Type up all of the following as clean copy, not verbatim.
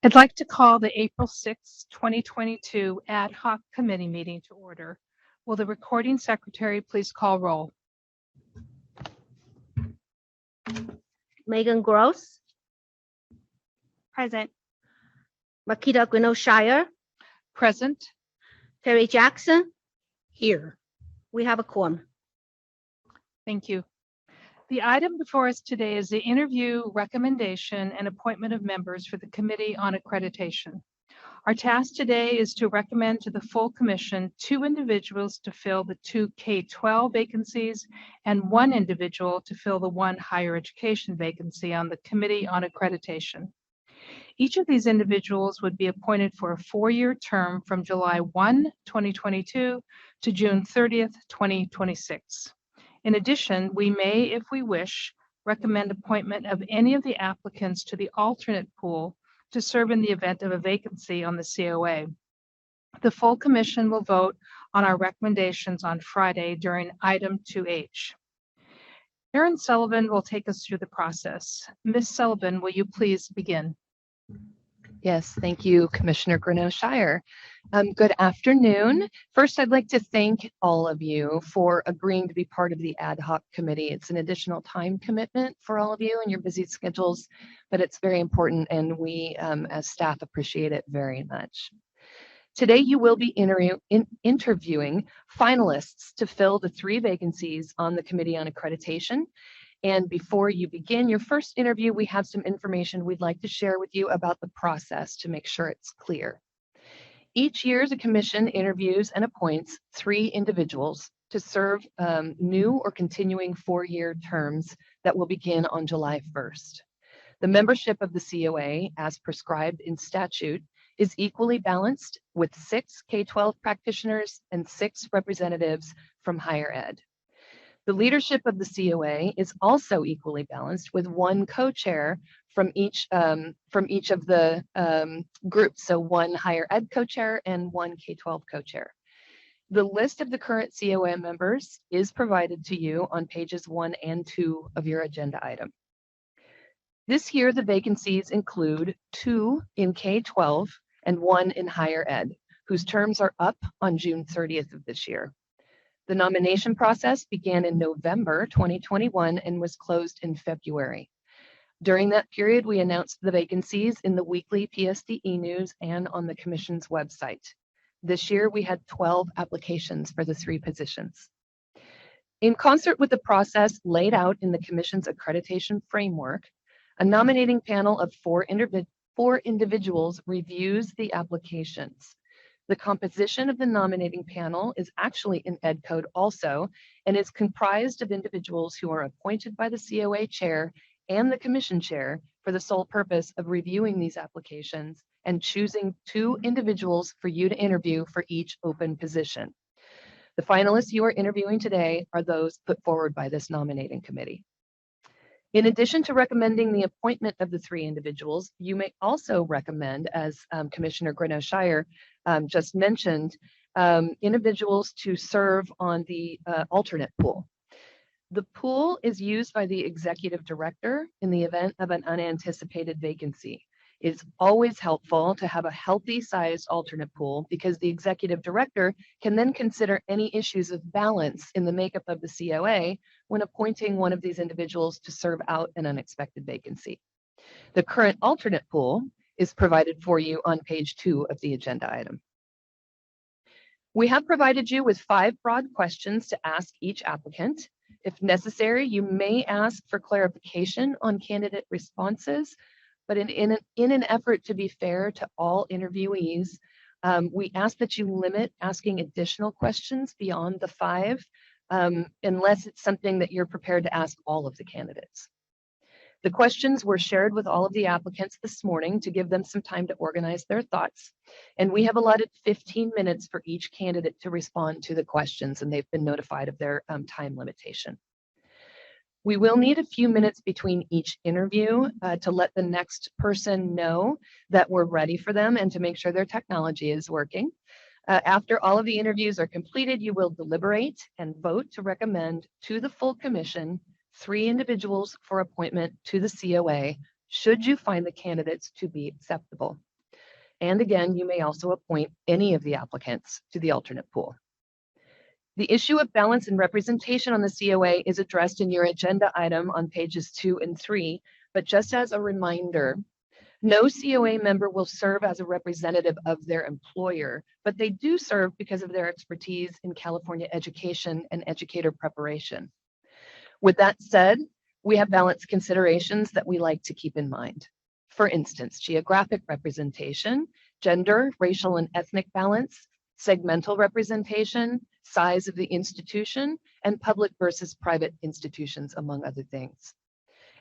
I'd like to call the April 6, 2022 Ad Hoc Committee meeting to order. Will the recording secretary please call roll? Megan Gross. Present. Makita Grinnell-Shire. Present. Terry Jackson. Here. We have a quorum. Thank you. The item before us today is the interview, recommendation, and appointment of members for the Committee on Accreditation. Our task today is to recommend to the full commission 2 individuals to fill the 2 K-12 vacancies and 1 individual to fill the 1 higher education vacancy on the Committee on Accreditation. Each of these individuals would be appointed for a 4-year term from July 1, 2022 to June 30th, 2026. In addition, we may, if we wish, recommend appointment of any of the applicants to the alternate pool to serve in the event of a vacancy on the COA. The full commission will vote on our recommendations on Friday during item 2H. Erin Sullivan will take us through the process. Ms. Sullivan, will you please begin? Yes, thank you, Commissioner Grinnell-Shire. Good afternoon. First, I'd like to thank all of you for agreeing to be part of the ad hoc committee. It's an additional time commitment for all of you and your busy schedules, but it's very important, and we as staff appreciate it very much. Today, you will be interviewing finalists to fill the 3 vacancies on the Committee on Accreditation. And before you begin your first interview, we have some information we'd like to share with you about the process to make sure it's clear. Each year, the commission interviews and appoints 3 individuals to serve new or continuing 4-year terms that will begin on July 1st. The membership of the COA, as prescribed in statute, is equally balanced with 6 K-12 practitioners and 6 representatives from higher ed. The leadership of the COA is also equally balanced with 1 co-chair from each of the groups. So 1 higher ed co-chair and 1 K-12 co-chair. The list of the current COA members is provided to you on pages 1 and 2 of your agenda item. This year, the vacancies include 2 in K-12 and 1 in higher ed, whose terms are up on June 30th of this year. The nomination process began in November 2021 and was closed in February. During that period, we announced the vacancies in the weekly PSDE news and on the Commission's website. This year, we had 12 applications for the 3 positions. In concert with the process laid out in the Commission's accreditation framework, a nominating panel of 4 individuals reviews the applications. The composition of the nominating panel is actually in Ed Code also, and is comprised of individuals who are appointed by the COA chair and the commission chair for the sole purpose of reviewing these applications and choosing 2 individuals for you to interview for each open position. The finalists you are interviewing today are those put forward by this nominating committee. In addition to recommending the appointment of the 3 individuals, you may also recommend, as Commissioner Grinnell-Shire just mentioned, individuals to serve on the alternate pool. The pool is used by the executive director in the event of an unanticipated vacancy. It's always helpful to have a healthy sized alternate pool because the executive director can then consider any issues of balance in the makeup of the COA when appointing one of these individuals to serve out an unexpected vacancy. The current alternate pool is provided for you on page 2 of the agenda item. We have provided you with 5 broad questions to ask each applicant. If necessary, you may ask for clarification on candidate responses, but in an effort to be fair to all interviewees, we ask that you limit asking additional questions beyond the 5, unless it's something that you're prepared to ask all of the candidates. The questions were shared with all of the applicants this morning to give them some time to organize their thoughts, and we have allotted 15 minutes for each candidate to respond to the questions, and they've been notified of their time limitation. We will need a few minutes between each interview to let the next person know that we're ready for them and to make sure their technology is working. After all of the interviews are completed, you will deliberate and vote to recommend to the full commission 3 individuals for appointment to the COA, should you find the candidates to be acceptable. And again, you may also appoint any of the applicants to the alternate pool. The issue of balance and representation on the COA is addressed in your agenda item on pages 2 and 3, but just as a reminder, no COA member will serve as a representative of their employer, but they do serve because of their expertise in California education and educator preparation. With that said, we have balance considerations that we like to keep in mind. For instance, geographic representation, gender, racial and ethnic balance, segmental representation, size of the institution, and public versus private institutions, among other things.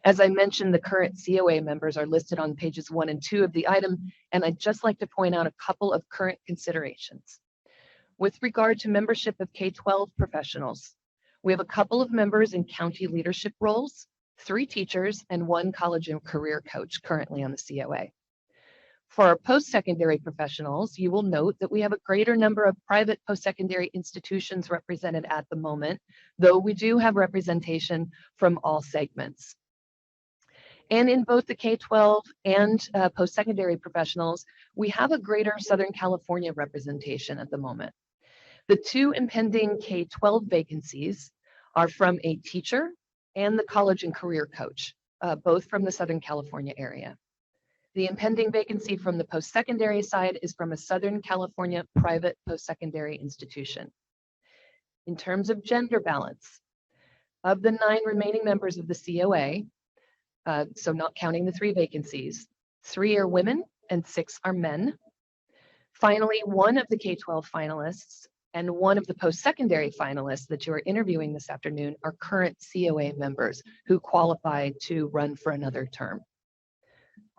As I mentioned, the current COA members are listed on pages 1 and 2 of the item, and I'd just like to point out a couple of current considerations. With regard to membership of K-12 professionals, we have a couple of members in county leadership roles, 3 teachers, and 1 college and career coach currently on the COA. For our post-secondary professionals, you will note that we have a greater number of private post-secondary institutions represented at the moment, though we do have representation from all segments. And in both the K-12 and post-secondary professionals, we have a greater Southern California representation at the moment. The 2 impending K-12 vacancies are from a teacher and the college and career coach, both from the Southern California area. The impending vacancy from the post-secondary side is from a Southern California private post-secondary institution. In terms of gender balance, of the 9 remaining members of the COA, so not counting the 3 vacancies, 3 are women and 6 are men. Finally, 1 of the K-12 finalists and 1 of the post-secondary finalists that you are interviewing this afternoon are current COA members who qualify to run for another term.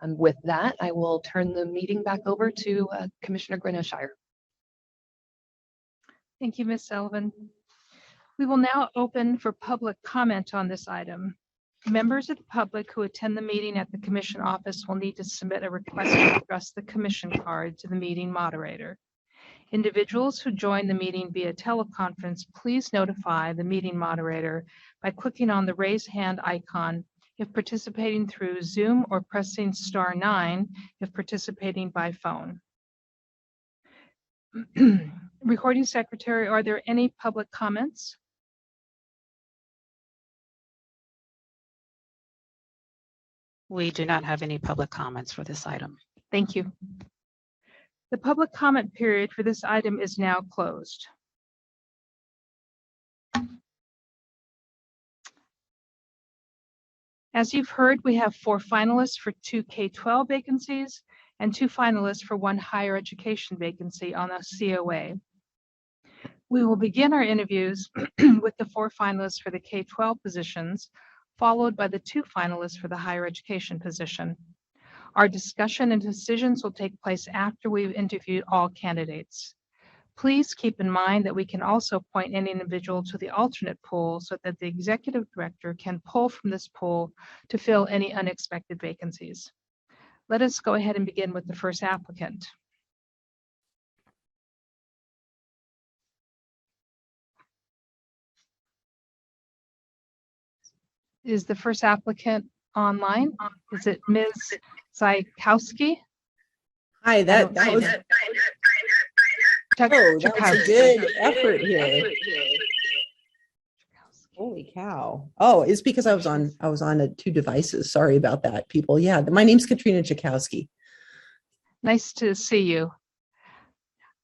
And with that, I will turn the meeting back over to Commissioner Grinnell-Shire. Thank you, Ms. Sullivan. We will now open for public comment on this item. Members of the public who attend the meeting at the commission office will need to submit a request to address the commission card to the meeting moderator. Individuals who join the meeting via teleconference, please notify the meeting moderator by clicking on the raise hand icon if participating through Zoom or pressing *9 if participating by phone. Recording Secretary, are there any public comments? We do not have any public comments for this item. Thank you. The public comment period for this item is now closed. As you've heard, we have 4 finalists for 2 K-12 vacancies and 2 finalists for 1 higher education vacancy on the COA. We will begin our interviews with the 4 finalists for the K-12 positions, followed by the 2 finalists for the higher education position. Our discussion and decisions will take place after we've interviewed all candidates. Please keep in mind that we can also appoint any individual to the alternate pool so that the executive director can pull from this pool to fill any unexpected vacancies. Let us go ahead and begin with the first applicant. Is the first applicant online? Is it Ms. Zajkowski? Hi, that was a good effort here. Holy cow. Oh, it's because I was on 2 devices. Sorry about that, people. Yeah, my name's Katrina Zajkowski. Nice to see you.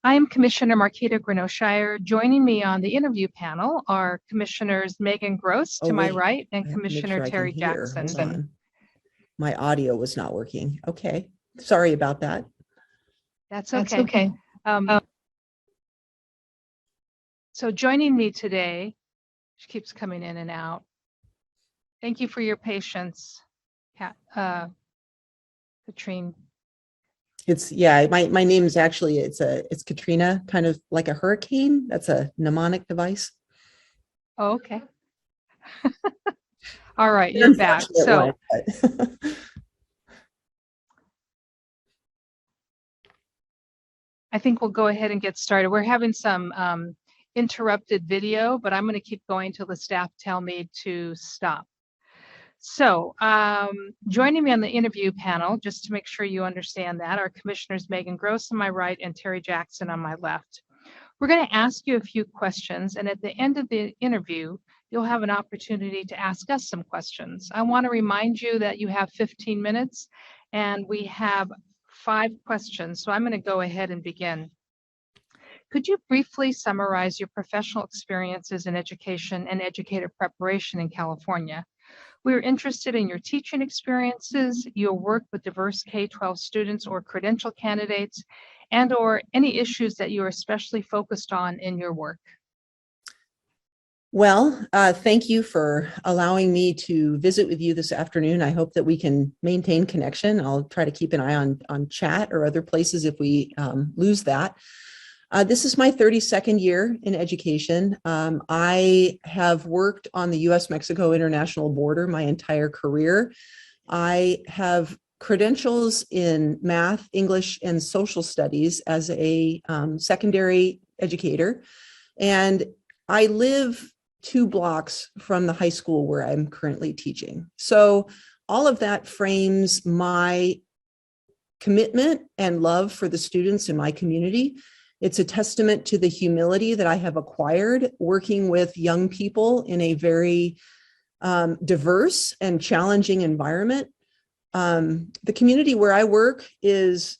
I am Commissioner Marquita Grinnell-Shire. Joining me on the interview panel are Commissioners Megan Gross to my right and Commissioner Terry Jackson. My audio was not working. Okay. Sorry about that. That's okay. So joining me today, she keeps coming in and out. Thank you for your patience, Katrine. It's my name is actually it's Katrina, kind of like a hurricane. That's a mnemonic device. Oh, okay. All right, you're back. So I think we'll go ahead and get started. We're having some interrupted video, but I'm going to keep going till the staff tell me to stop. So joining me on the interview panel, just to make sure you understand that, are Commissioners Megan Gross on my right and Terry Jackson on my left. We're going to ask you a few questions, and at the end of the interview, you'll have an opportunity to ask us some questions. I want to remind you that you have 15 minutes, and we have 5 questions, so I'm going to go ahead and begin. Could you briefly summarize your professional experiences in education and educator preparation in California? We're interested in your teaching experiences, your work with diverse K-12 students or credential candidates, and/or any issues that you are especially focused on in your work. Well, thank you for allowing me to visit with you this afternoon. I hope that we can maintain connection. I'll try to keep an eye on chat or other places if we lose that. This is my 32nd year in education. I have worked on the U.S.-Mexico international border my entire career. I have credentials in math, English, and social studies as a secondary educator. And I live 2 blocks from the high school where I'm currently teaching. So all of that frames my commitment and love for the students in my community. It's a testament to the humility that I have acquired working with young people in a very diverse and challenging environment. The community where I work is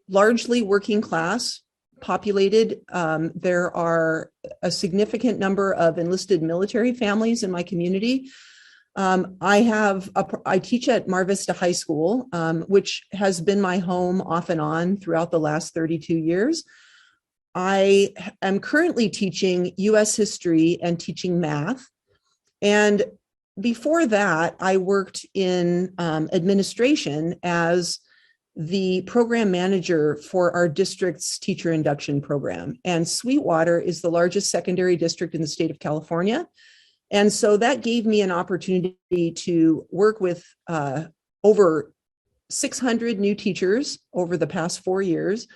largely working class populated. There are a significant number of enlisted military families in my community. I teach at Mar Vista High School, which has been my home off and on throughout the last 32 years. I am currently teaching U.S. history and teaching math. And before that, I worked in administration as the program manager for our district's teacher induction program. And Sweetwater is the largest secondary district in the state of California. And so that gave me an opportunity to work with over 600 new teachers over the past 4 years,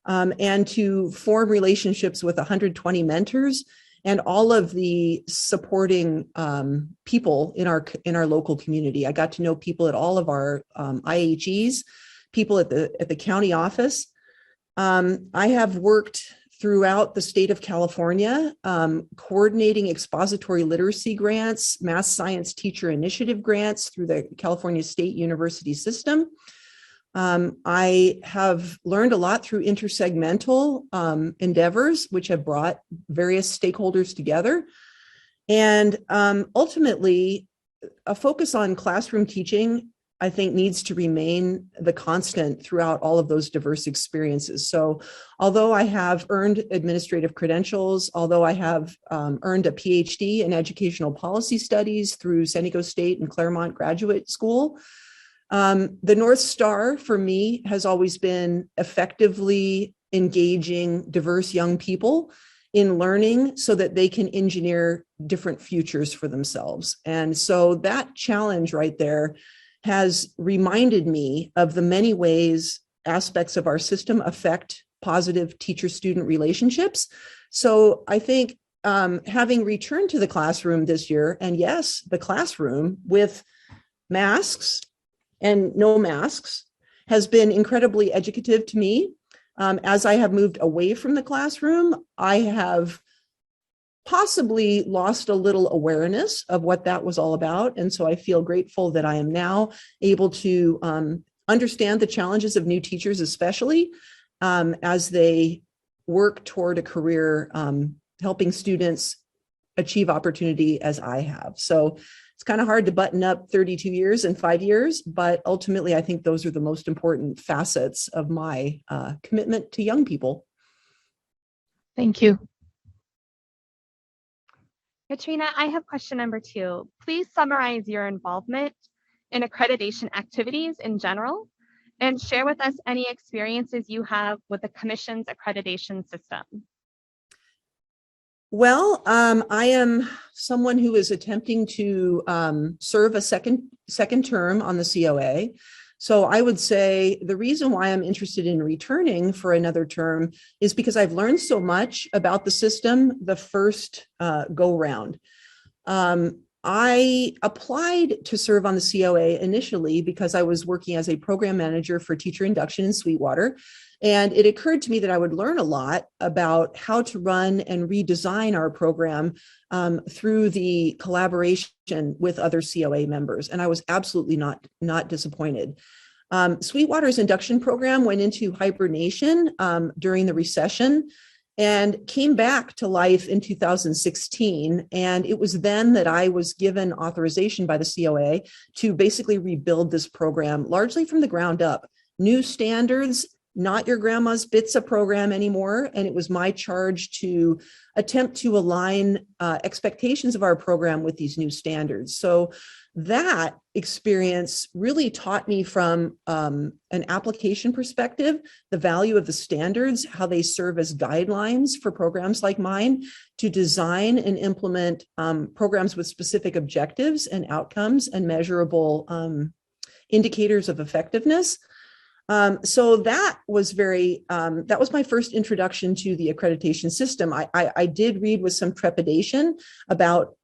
and to form relationships with 120 mentors and all of the supporting people in our local community. I got to know people at all of our IHEs, people at the county office. I have worked throughout the state of California, coordinating expository literacy grants, math science teacher initiative grants through the California State University system. I have learned a lot through intersegmental endeavors, which have brought various stakeholders together. And ultimately, a focus on classroom teaching, I think, needs to remain the constant throughout all of those diverse experiences. So although I have earned administrative credentials, although I have earned a PhD in educational policy studies through San Diego State and Claremont Graduate School, the North Star for me has always been effectively engaging diverse young people in learning so that they can engineer different futures for themselves. And so that challenge right there has reminded me of the many ways aspects of our system affect positive teacher-student relationships. So I think having returned to the classroom this year, and yes, the classroom with masks and no masks, has been incredibly educative to me. As I have moved away from the classroom, I have possibly lost a little awareness of what that was all about. And so I feel grateful that I am now able to understand the challenges of new teachers, especially as they work toward a career helping students achieve opportunity as I have. So it's kind of hard to button up 32 years in 5 years, but ultimately I think those are the most important facets of my commitment to young people. Thank you. Katrina, I have question number 2. Please summarize your involvement in accreditation activities in general and share with us any experiences you have with the Commission's accreditation system. Well, I am someone who is attempting to serve a second term on the COA. So I would say the reason why I'm interested in returning for another term is because I've learned so much about the system the first go round. I applied to serve on the COA initially because I was working as a program manager for teacher induction in Sweetwater. And it occurred to me that I would learn a lot about how to run and redesign our program through the collaboration with other COA members. And I was absolutely not disappointed. Sweetwater's induction program went into hibernation during the recession and came back to life in 2016. And it was then that I was given authorization by the COA to basically rebuild this program largely from the ground up. New standards, not your grandma's Bitsa program anymore. And it was my charge to attempt to align expectations of our program with these new standards. So that experience really taught me from an application perspective, the value of the standards, how they serve as guidelines for programs like mine to design and implement programs with specific objectives and outcomes and measurable indicators of effectiveness. So that was that was my first introduction to the accreditation system. I did read with some trepidation about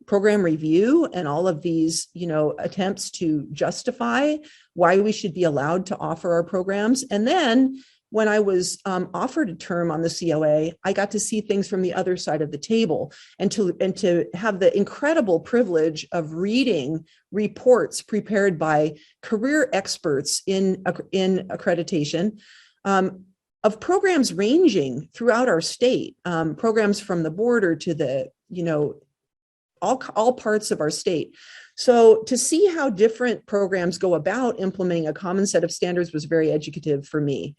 program review and all of these, attempts to justify why we should be allowed to offer our programs. And then when I was offered a term on the COA, I got to see things from the other side of the table and to have the incredible privilege of reading reports prepared by career experts in accreditation of programs ranging throughout our state, programs from the border to the, all parts of our state. So to see how different programs go about implementing a common set of standards was very educative for me.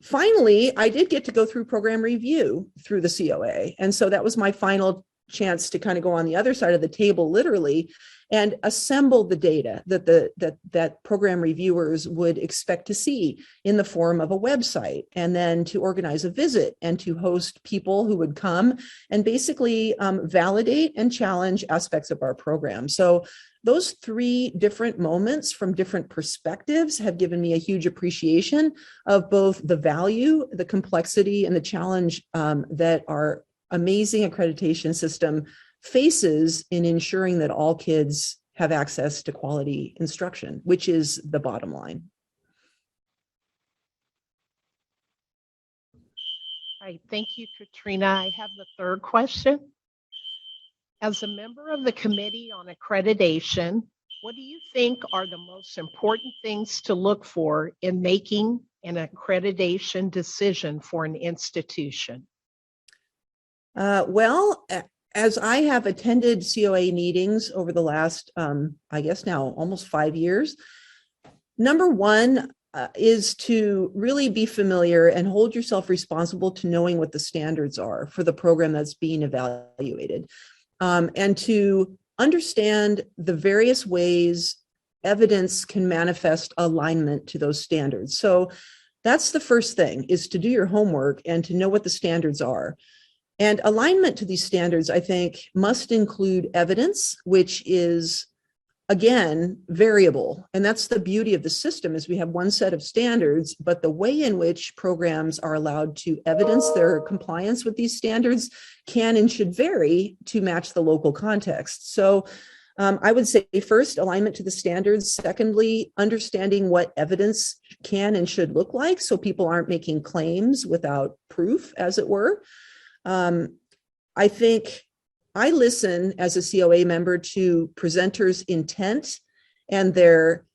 Finally, I did get to go through program review through the COA. And so that was my final chance to kind of go on the other side of the table, literally, and assemble the data that program reviewers would expect to see in the form of a website, and then to organize a visit and to host people who would come and basically validate and challenge aspects of our program. So those three different moments from different perspectives have given me a huge appreciation of both the value, the complexity, and the challenge that our amazing accreditation system faces in ensuring that all kids have access to quality instruction, which is the bottom line. All right, thank you, Katrina. I have the third question. As a member of the Committee on Accreditation, what do you think are the most important things to look for in making an accreditation decision for an institution? Well, as I have attended COA meetings over the last, I guess now almost 5 years, number one is to really be familiar and hold yourself responsible to knowing what the standards are for the program that's being evaluated. And to understand the various ways evidence can manifest alignment to those standards. So that's the first thing, is to do your homework and to know what the standards are. And alignment to these standards, I think, must include evidence, which is, again, variable. And that's the beauty of the system, is we have one set of standards, but the way in which programs are allowed to evidence their compliance with these standards can and should vary to match the local context. So I would say first, alignment to the standards. Secondly, understanding what evidence can and should look like so people aren't making claims without proof, as it were. I think I listen as a COA member to presenters' intent and their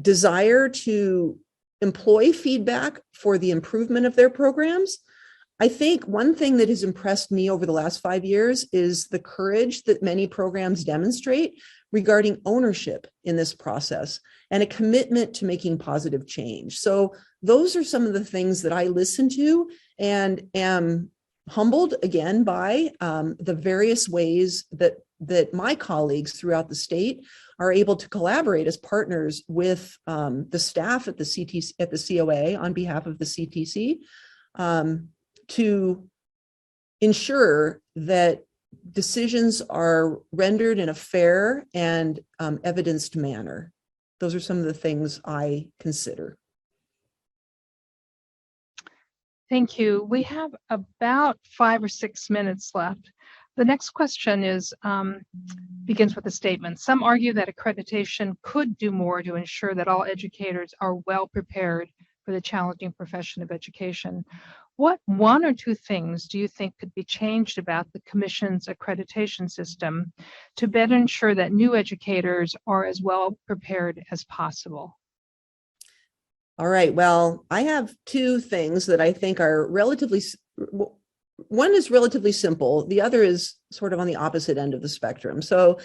desire to employ feedback for the improvement of their programs. I think one thing that has impressed me over the last 5 years is the courage that many programs demonstrate regarding ownership in this process and a commitment to making positive change. So those are some of the things that I listen to and am humbled again by the various ways that my colleagues throughout the state are able to collaborate as partners with the staff at the CTC, at the COA on behalf of the CTC to ensure that decisions are rendered in a fair and evidenced manner. Those are some of the things I consider. Thank you. We have about 5 or 6 minutes left. The next question is begins with a statement. Some argue that accreditation could do more to ensure that all educators are well prepared for the challenging profession of education. What one or two things do you think could be changed about the Commission's accreditation system to better ensure that new educators are as well prepared as possible? All right. Well, I have two things that I think are one is relatively simple. The other is sort of on the opposite end of the spectrum. So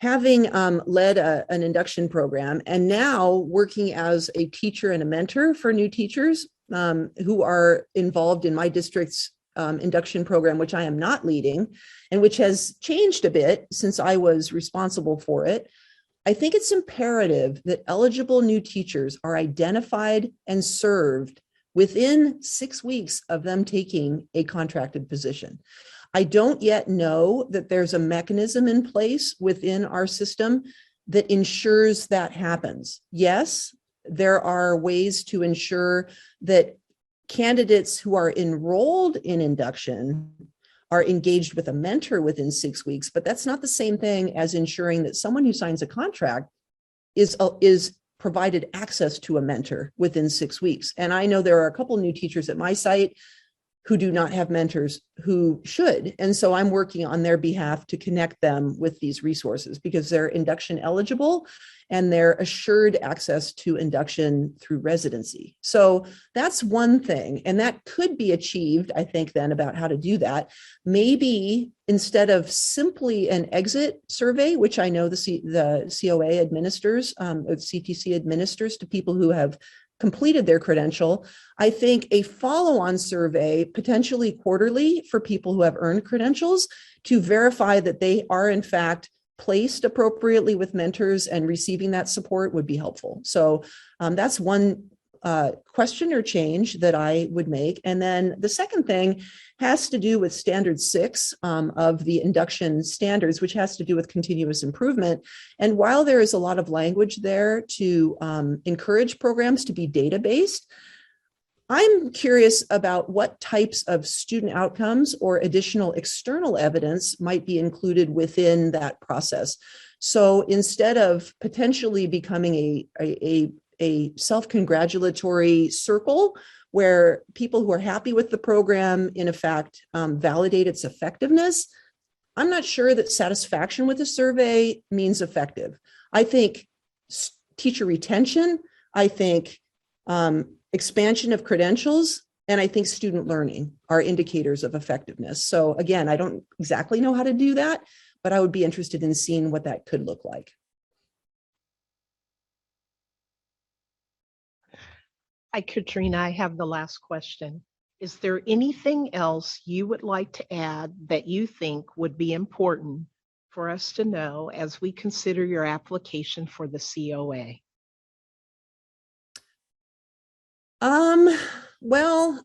having led an induction program and now working as a teacher and a mentor for new teachers who are involved in my district's induction program, which I am not leading, and which has changed a bit since I was responsible for it, I think it's imperative that eligible new teachers are identified and served within 6 weeks of them taking a contracted position. I don't yet know that there's a mechanism in place within our system that ensures that happens. Yes, there are ways to ensure that candidates who are enrolled in induction are engaged with a mentor within 6 weeks, but that's not the same thing as ensuring that someone who signs a contract is provided access to a mentor within 6 weeks. And I know there are a couple new teachers at my site who do not have mentors who should. And so I'm working on their behalf to connect them with these resources because they're induction eligible and they're assured access to induction through residency. So that's one thing. And that could be achieved, I think, then about how to do that. Maybe instead of simply an exit survey, which I know the COA administers, CTC administers to people who have completed their credential, I think a follow-on survey, potentially quarterly for people who have earned credentials to verify that they are in fact placed appropriately with mentors and receiving that support would be helpful. So that's one question or change that I would make. And then the second thing has to do with standard 6 of the induction standards, which has to do with continuous improvement. And while there is a lot of language there to encourage programs to be data-based, I'm curious about what types of student outcomes or additional external evidence might be included within that process. So instead of potentially becoming a self-congratulatory circle where people who are happy with the program, in effect, validate its effectiveness, I'm not sure that satisfaction with the survey means effective. I think teacher retention, I think expansion of credentials, and I think student learning are indicators of effectiveness. So again, I don't exactly know how to do that, but I would be interested in seeing what that could look like. Hi, Katrina. I have the last question. Is there anything else you would like to add that you think would be important for us to know as we consider your application for the COA? Well,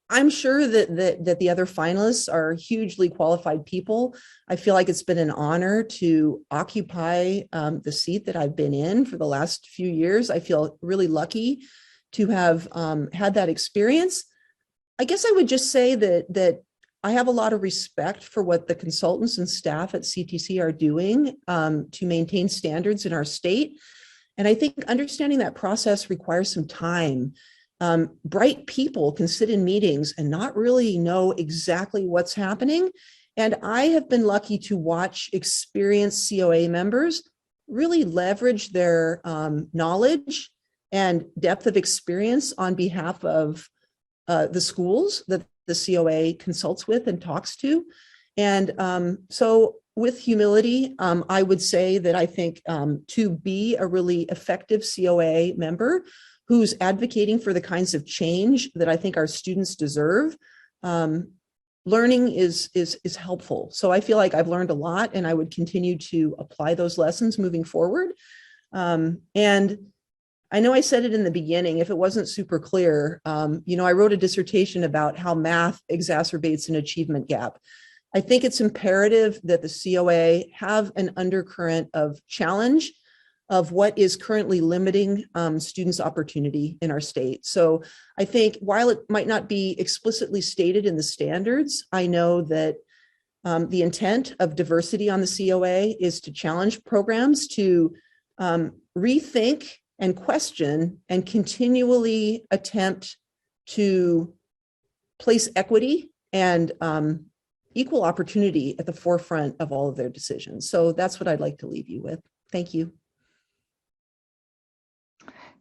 I'm sure that the other finalists are hugely qualified people. I feel like it's been an honor to occupy the seat that I've been in for the last few years. I feel really lucky to have had that experience. I guess I would just say that I have a lot of respect for what the consultants and staff at CTC are doing to maintain standards in our state. And I think understanding that process requires some time. Bright people can sit in meetings and not really know exactly what's happening. And I have been lucky to watch experienced COA members really leverage their knowledge and depth of experience on behalf of the schools that the COA consults with and talks to. And so with humility, I would say that I think to be a really effective COA member who's advocating for the kinds of change that I think our students deserve, learning is helpful. So I feel like I've learned a lot and I would continue to apply those lessons moving forward. And I know I said it in the beginning, if it wasn't super clear, I wrote a dissertation about how math exacerbates an achievement gap. I think it's imperative that the COA have an undercurrent of challenge of what is currently limiting students' opportunity in our state. So I think while it might not be explicitly stated in the standards, I know that The intent of diversity on the COA is to challenge programs to rethink and question and continually attempt to place equity and equal opportunity at the forefront of all of their decisions. So that's what I'd like to leave you with. Thank you.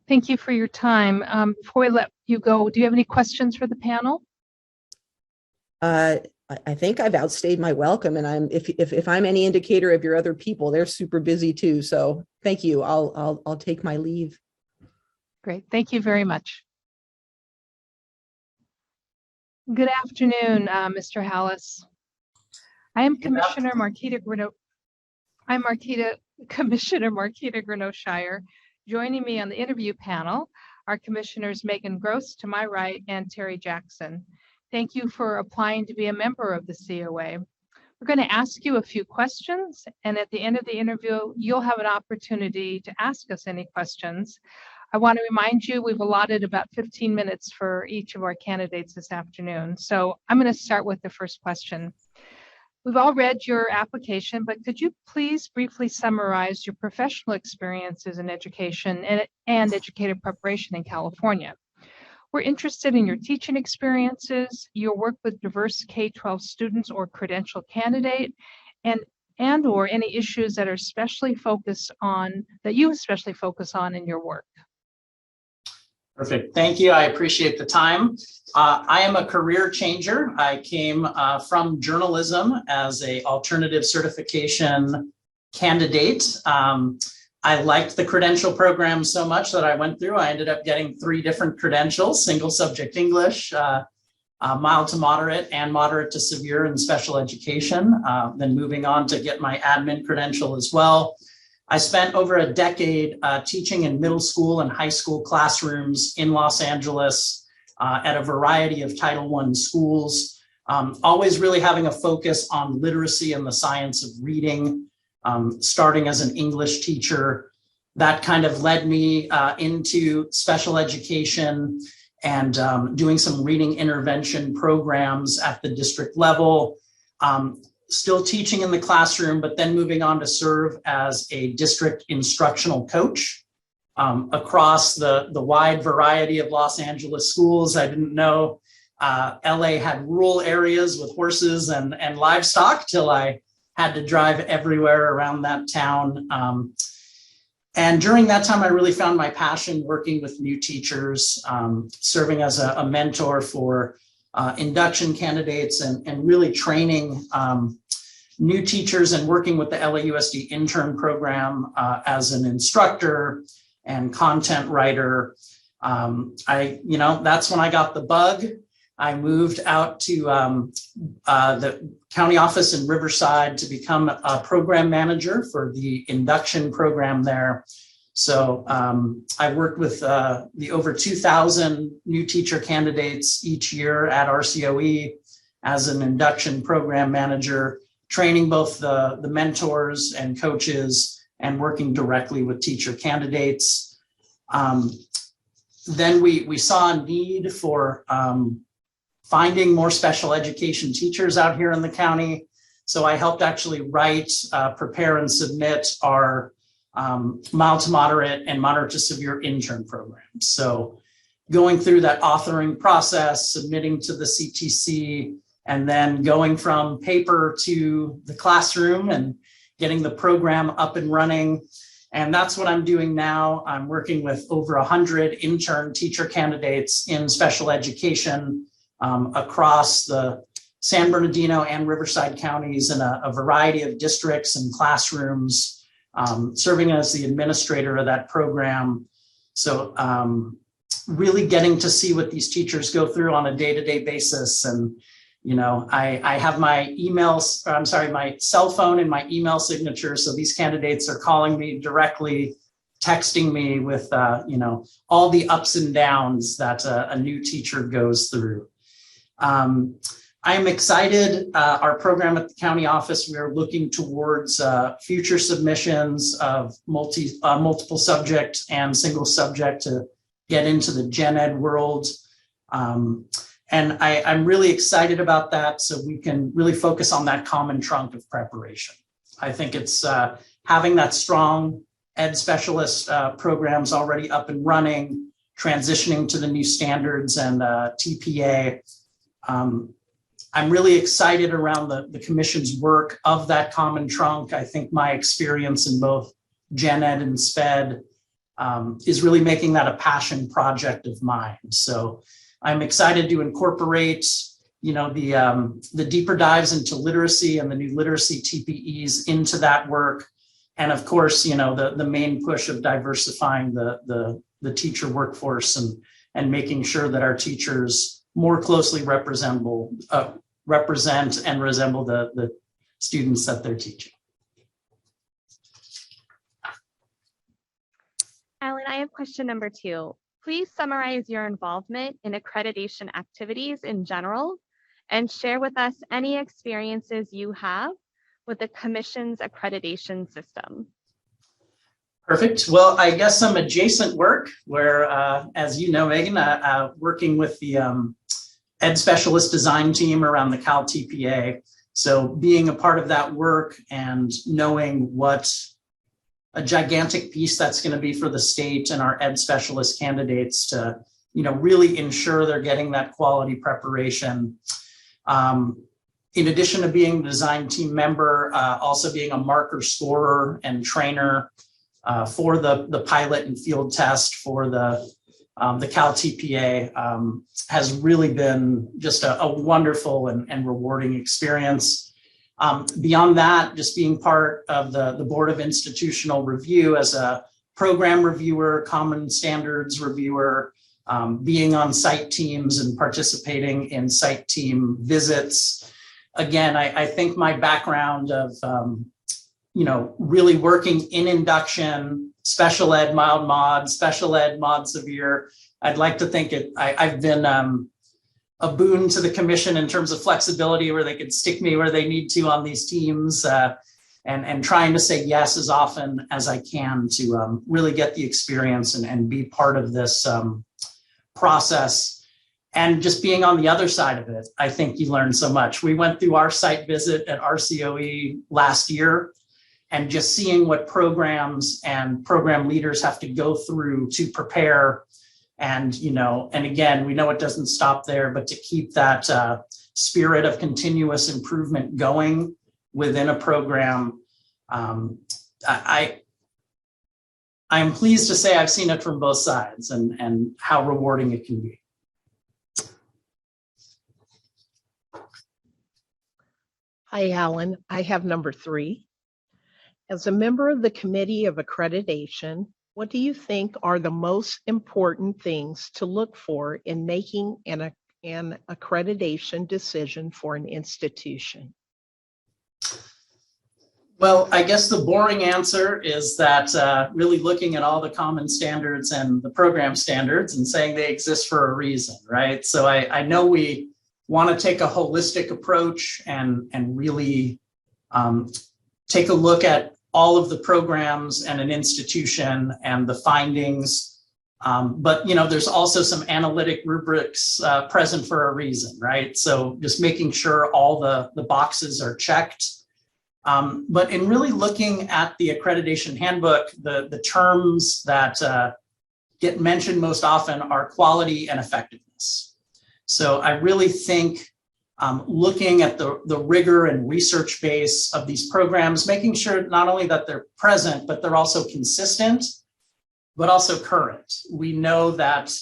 Thank you for your time. Before we let you go, do you have any questions for the panel? I think I've outstayed my welcome, and if I'm any indicator of your other people, they're super busy too. So thank you. I'll take my leave. Great. Thank you very much. Good afternoon, Mr. Hallis. I am Commissioner Marquita Greeno. I'm Commissioner Marquita Greeno-Shire. Joining me on the interview panel are Commissioners Megan Gross to my right and Terry Jackson. Thank you for applying to be a member of the COA. We're going to ask you a few questions, and at the end of the interview, you'll have an opportunity to ask us any questions. I want to remind you we've allotted about 15 minutes for each of our candidates this afternoon. So I'm going to start with the first question. We've all read your application, but could you please briefly summarize your professional experiences in education and educator preparation in California? We're interested in your teaching experiences, your work with diverse K-12 students or credential candidate, and or any issues that are especially focused on, that you especially focus on in your work. Perfect. Thank you. I appreciate the time. I am a career changer. I came from journalism as an alternative certification candidate. I liked the credential program so much that I went through. I ended up getting 3 different credentials: single subject English, mild to moderate, and moderate to severe in special education. Then moving on to get my admin credential as well. I spent over a decade teaching in middle school and high school classrooms in Los Angeles at a variety of Title I schools, always really having a focus on literacy and the science of reading, starting as an English teacher. That kind of led me into special education and doing some reading intervention programs at the district level. Still teaching in the classroom, but then moving on to serve as a district instructional coach across the wide variety of Los Angeles schools. I didn't know LA had rural areas with horses and livestock till I had to drive everywhere around that town. And during that time, I really found my passion working with new teachers, serving as a mentor for induction candidates and really training new teachers and working with the LAUSD intern program as an instructor and content writer. That's when I got the bug. I moved out to the county office in Riverside to become a program manager for the induction program there. So I worked with the over 2,000 new teacher candidates each year at RCOE as an induction program manager, training both the mentors and coaches and working directly with teacher candidates. Then we saw a need for finding more special education teachers out here in the county. So I helped actually write, prepare, and submit our mild to moderate and moderate to severe intern programs. So going through that authoring process, submitting to the CTC, and then going from paper to the classroom and getting the program up and running. And that's what I'm doing now. I'm working with over 100 intern teacher candidates in special education across the San Bernardino and Riverside counties in a variety of districts and classrooms, serving as the administrator of that program. So really getting to see what these teachers go through on a day-to-day basis. And, I have my my cell phone and my email signature. So these candidates are calling me directly, texting me with, all the ups and downs that a new teacher goes through. I'm excited. Our program at the county office, we are looking towards future submissions of multiple subject and single subject to get into the gen ed world. And I'm really excited about that, so we can really focus on that common trunk of preparation. I think it's having that strong ed specialist programs already up and running, transitioning to the new standards and TPA. I'm really excited around the commission's work of that common trunk. I think my experience in both Gen Ed and SPED is really making that a passion project of mine. So I'm excited to incorporate, the deeper dives into literacy and the new literacy TPEs into that work. And of course, the main push of diversifying the teacher workforce and making sure that our teachers more closely represent and resemble the students that they're teaching. Alan, I have question number 2. Please summarize your involvement in accreditation activities in general and share with us any experiences you have with the Commission's accreditation system. Perfect. Well, I guess some adjacent work where, as you know, Megan, working with the Ed Specialist Design team around the Cal TPA. So being a part of that work and knowing what a gigantic piece that's going to be for the state and our Ed Specialist candidates to, really ensure they're getting that quality preparation. In addition to being the design team member, also being a marker scorer and trainer for the pilot and field test for the Cal TPA has really been just a wonderful and rewarding experience. Beyond that, just being part of the Board of Institutional Review as a program reviewer, common standards reviewer, being on site teams and participating in site team visits. Again, I think my background of, really working in induction, special ed, mild mod, special ed, mod severe, I'd like to think I've been a boon to the commission in terms of flexibility where they could stick me where they need to on these teams and trying to say yes as often as I can to really get the experience and be part of this process. And just being on the other side of it, I think you learn so much. We went through our site visit at RCOE last year and just seeing what programs and program leaders have to go through to prepare. And, and again, we know it doesn't stop there, but to keep that spirit of continuous improvement going within a program, I'm pleased to say I've seen it from both sides and how rewarding it can be. Hi, Alan. I have number 3. As a member of the Committee of Accreditation, what do you think are the most important things to look for in making an accreditation decision for an institution? Well, I guess the boring answer is that really looking at all the common standards and the program standards and saying they exist for a reason, right? So I know we want to take a holistic approach and really take a look at all of the programs and an institution and the findings. But, there's also some analytic rubrics present for a reason, right? So just making sure all the boxes are checked. But in really looking at the accreditation handbook, the terms that get mentioned most often are quality and effectiveness. So I really think looking at the rigor and research base of these programs, making sure not only that they're present, but they're also consistent, but also current. We know that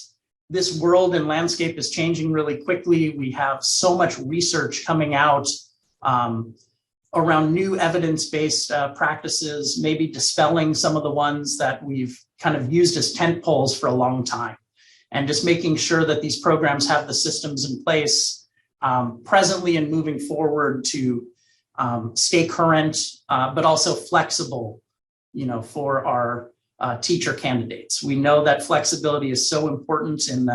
this world and landscape is changing really quickly. We have so much research coming out around new evidence-based practices, maybe dispelling some of the ones that we've kind of used as tent poles for a long time. And just making sure that these programs have the systems in place presently and moving forward to stay current, but also flexible, for our teacher candidates. We know that flexibility is so important in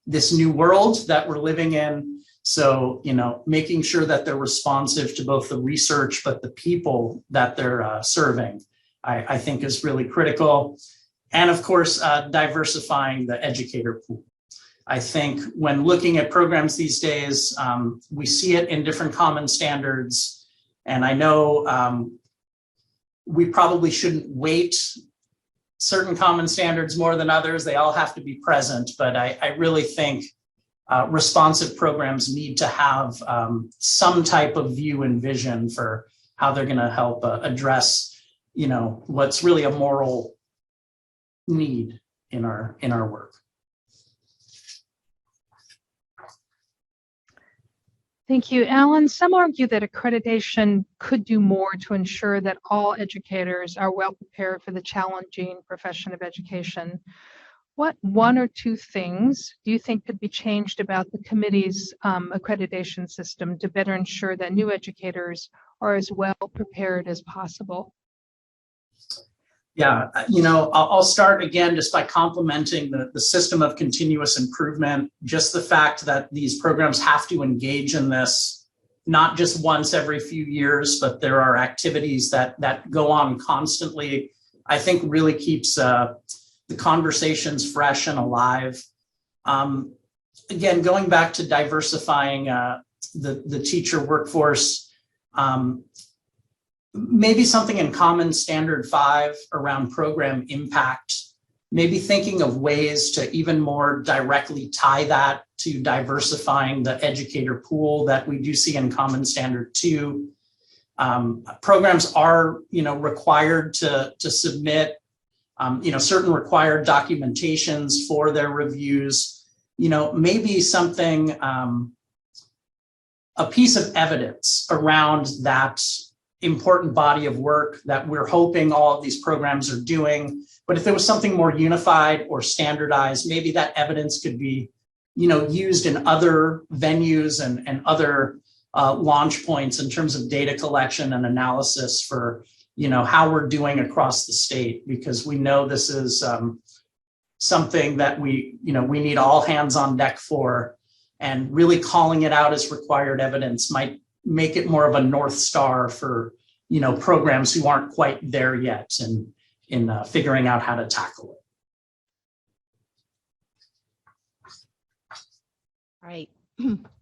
this new world that we're living in. So, making sure that they're responsive to both the research, but the people that they're serving, I think is really critical. And of course, diversifying the educator pool. I think when looking at programs these days, we see it in different common standards. And I know we probably shouldn't weight certain common standards more than others. They all have to be present, but I really think responsive programs need to have some type of view and vision for how they're going to help address, what's really a moral need in our work. Thank you, Alan. Some argue that accreditation could do more to ensure that all educators are well prepared for the challenging profession of education. What one or two things do you think could be changed about the committee's accreditation system to better ensure that new educators are as well prepared as possible? Yeah, I'll start again just by complimenting the system of continuous improvement, just the fact that these programs have to engage in this, not just once every few years, but there are activities that go on constantly, I think really keeps the conversations fresh and alive. Again, going back to diversifying the teacher workforce, maybe something in Common Standard 5 around program impact, maybe thinking of ways to even more directly tie that to diversifying the educator pool that we do see in Common Standard 2. Programs are, required to submit, certain required documentations for their reviews, maybe something, a piece of evidence around that important body of work that we're hoping all of these programs are doing. But if there was something more unified or standardized, maybe that evidence could be, used in other venues and other launch points in terms of data collection and analysis for, how we're doing across the state, because we know this is something that we need all hands on deck for, and really calling it out as required evidence might make it more of a North Star for, programs who aren't quite there yet in figuring out how to tackle it. Right.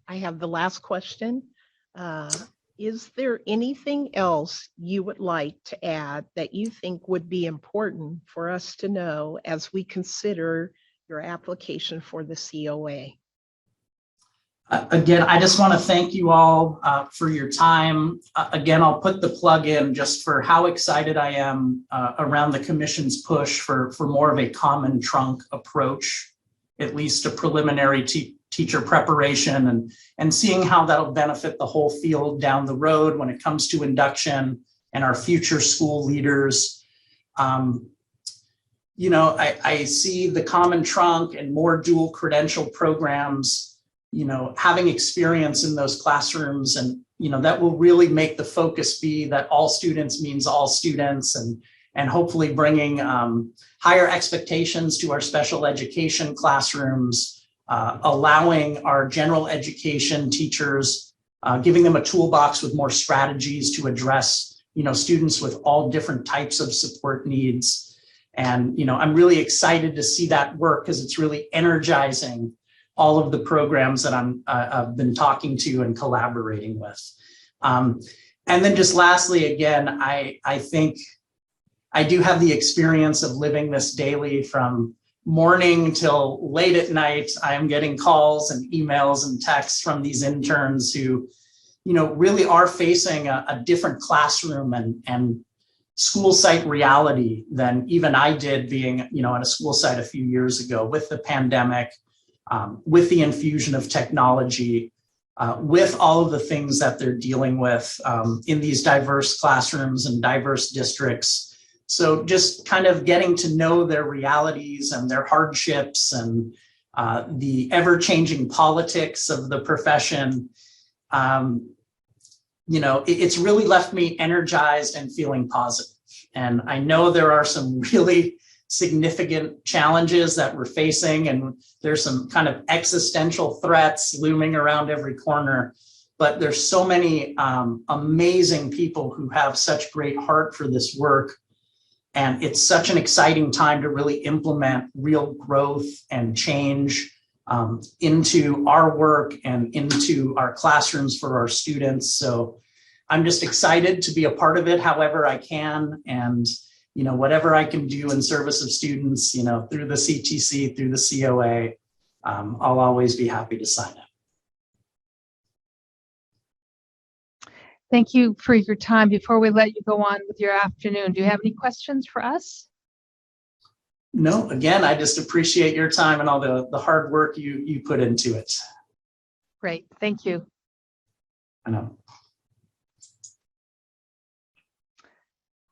I have the last question. Is there anything else you would like to add that you think would be important for us to know as we consider your application for the COA? Again, I just want to thank you all for your time. Again, I'll put the plug in just for how excited I am around the Commission's push for more of a common trunk approach, at least a preliminary teacher preparation, and seeing how that'll benefit the whole field down the road when it comes to induction and our future school leaders. I see the common trunk and more dual credential programs, having experience in those classrooms, and, that will really make the focus be that all students means all students, and hopefully bringing higher expectations to our special education classrooms, allowing our general education teachers, giving them a toolbox with more strategies to address, students with all different types of support needs. And, I'm really excited to see that work, because it's really energizing all of the programs that I've been talking to and collaborating with. And then just lastly, again, I think I do have the experience of living this daily from morning till late at night. I am getting calls and emails and texts from these interns who, really are facing a different classroom and school site reality than even I did being, at a school site a few years ago with the pandemic. With the infusion of technology, with all of the things that they're dealing with in these diverse classrooms and diverse districts. So just kind of getting to know their realities and their hardships and the ever-changing politics of the profession, it's really left me energized and feeling positive. And I know there are some really significant challenges that we're facing, and there's some kind of existential threats looming around every corner, but there's so many amazing people who have such great heart for this work, and it's such an exciting time to really implement real growth and change into our work and into our classrooms for our students. So I'm just excited to be a part of it however I can. And, whatever I can do in service of students, through the CTC, through the COA, I'll always be happy to sign up. Thank you for your time. Before we let you go on with your afternoon, do you have any questions for us? No, again, I just appreciate your time and all the hard work you put into it. Great, thank you. I know.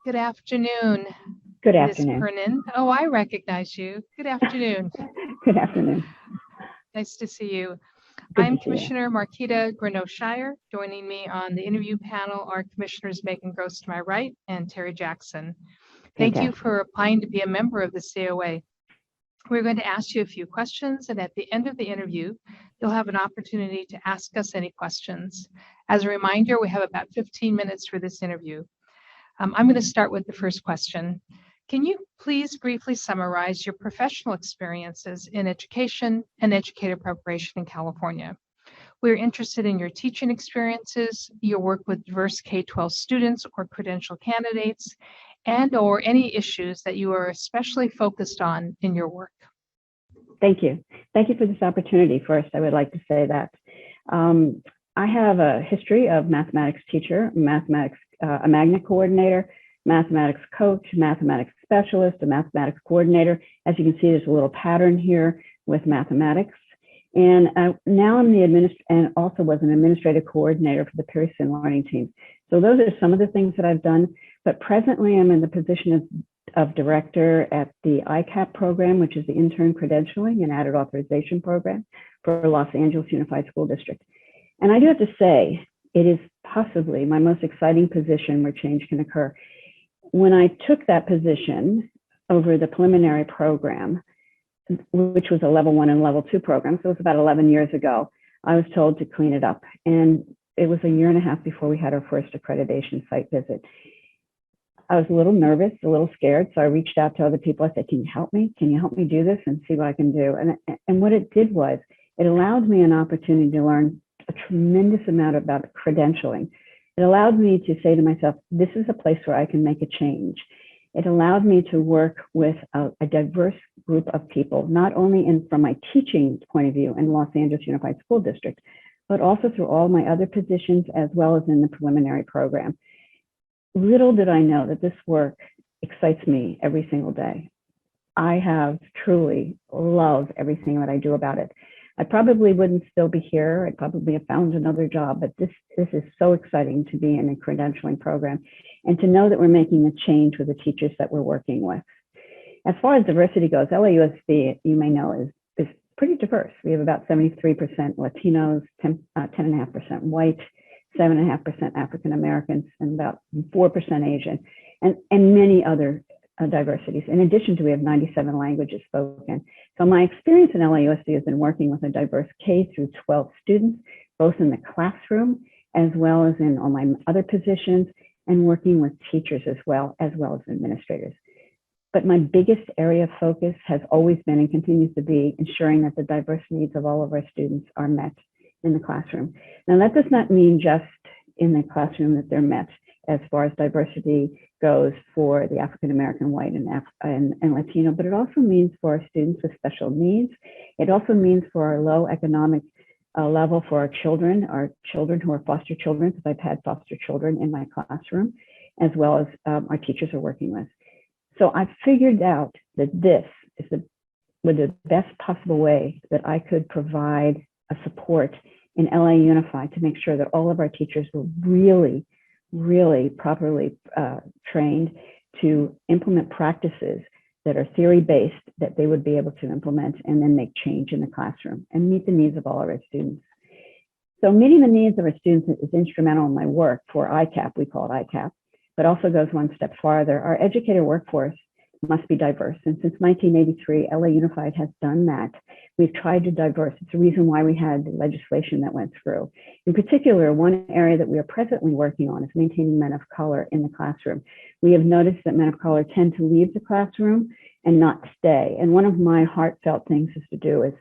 Good afternoon. Good Ms. afternoon. Kernan. Oh, I recognize you. Good afternoon. Good afternoon. Nice to see you. Good I'm to see you. Commissioner Marquita Greneau-Shire. Joining me on the interview panel are Commissioners Megan Gross to my right and Terry Jackson. Thank you for applying to be a member of the COA. We're going to ask you a few questions, and at the end of the interview, you'll have an opportunity to ask us any questions. As a reminder, we have about 15 minutes for this interview. I'm going to start with the first question. Can you please briefly summarize your professional experiences in education and educator preparation in California? We're interested in your teaching experiences, your work with diverse K-12 students or credential candidates, and/or any issues that you are especially focused on in your work. Thank you. Thank you for this opportunity. First, I would like to say that I have a history of mathematics teacher, a magnet coordinator, mathematics coach, mathematics specialist, a mathematics coordinator. As you can see, there's a little pattern here with mathematics. And now I'm and also was an administrative coordinator for the Pearson Learning Team. So those are some of the things that I've done. But presently, I'm in the position of director at the ICAP program, which is the Intern Credentialing and Added Authorization Program for Los Angeles Unified School District. And I do have to say, it is possibly my most exciting position where change can occur. When I took that position over the preliminary program, which was a level 1 and level 2 program, so it was about 11 years ago, I was told to clean it up. And it was a year and a half before we had our first accreditation site visit. I was a little nervous, a little scared, so I reached out to other people. I said, can you help me? Can you help me do this and see what I can do? And what it did was, it allowed me an opportunity to learn a tremendous amount about credentialing. It allowed me to say to myself, this is a place where I can make a change. It allowed me to work with a diverse group of people, not only from my teaching point of view in Los Angeles Unified School District, but also through all my other positions as well as in the preliminary program. Little did I know that this work excites me every single day. I have truly loved everything that I do about it. I probably wouldn't still be here. I'd probably have found another job, but this is so exciting to be in a credentialing program and to know that we're making a change with the teachers that we're working with. As far as diversity goes, LAUSD, you may know, is pretty diverse. We have about 73% Latinos, 10.5% white, 7.5% African Americans, and about 4% Asian, and many other diversities. In addition to, we have 97 languages spoken. So my experience in LAUSD has been working with a diverse K through 12 students, both in the classroom as well as in all my other positions, and working with teachers as well as administrators. But my biggest area of focus has always been and continues to be ensuring that the diverse needs of all of our students are met in the classroom. Now, that does not mean just in the classroom that they're met as far as diversity goes for the African American, white, and Latino, but it also means for our students with special needs. It also means for our low economic level for our children who are foster children, because I've had foster children in my classroom, as well as our teachers are working with. So I figured out that this is the best possible way that I could provide a support in LA Unified to make sure that all of our teachers were really properly trained to implement practices that are theory-based, that they would be able to implement and then make change in the classroom and meet the needs of all of our students. So meeting the needs of our students is instrumental in my work for ICAP, we call it ICAP, but also goes one step farther. Our educator workforce must be diverse. And since 1983, LA Unified has done that. We've tried to diverse. It's the reason why we had legislation that went through. In particular, one area that we are presently working on is maintaining men of color in the classroom. We have noticed that men of color tend to leave the classroom and not stay. And one of my heartfelt things is to do is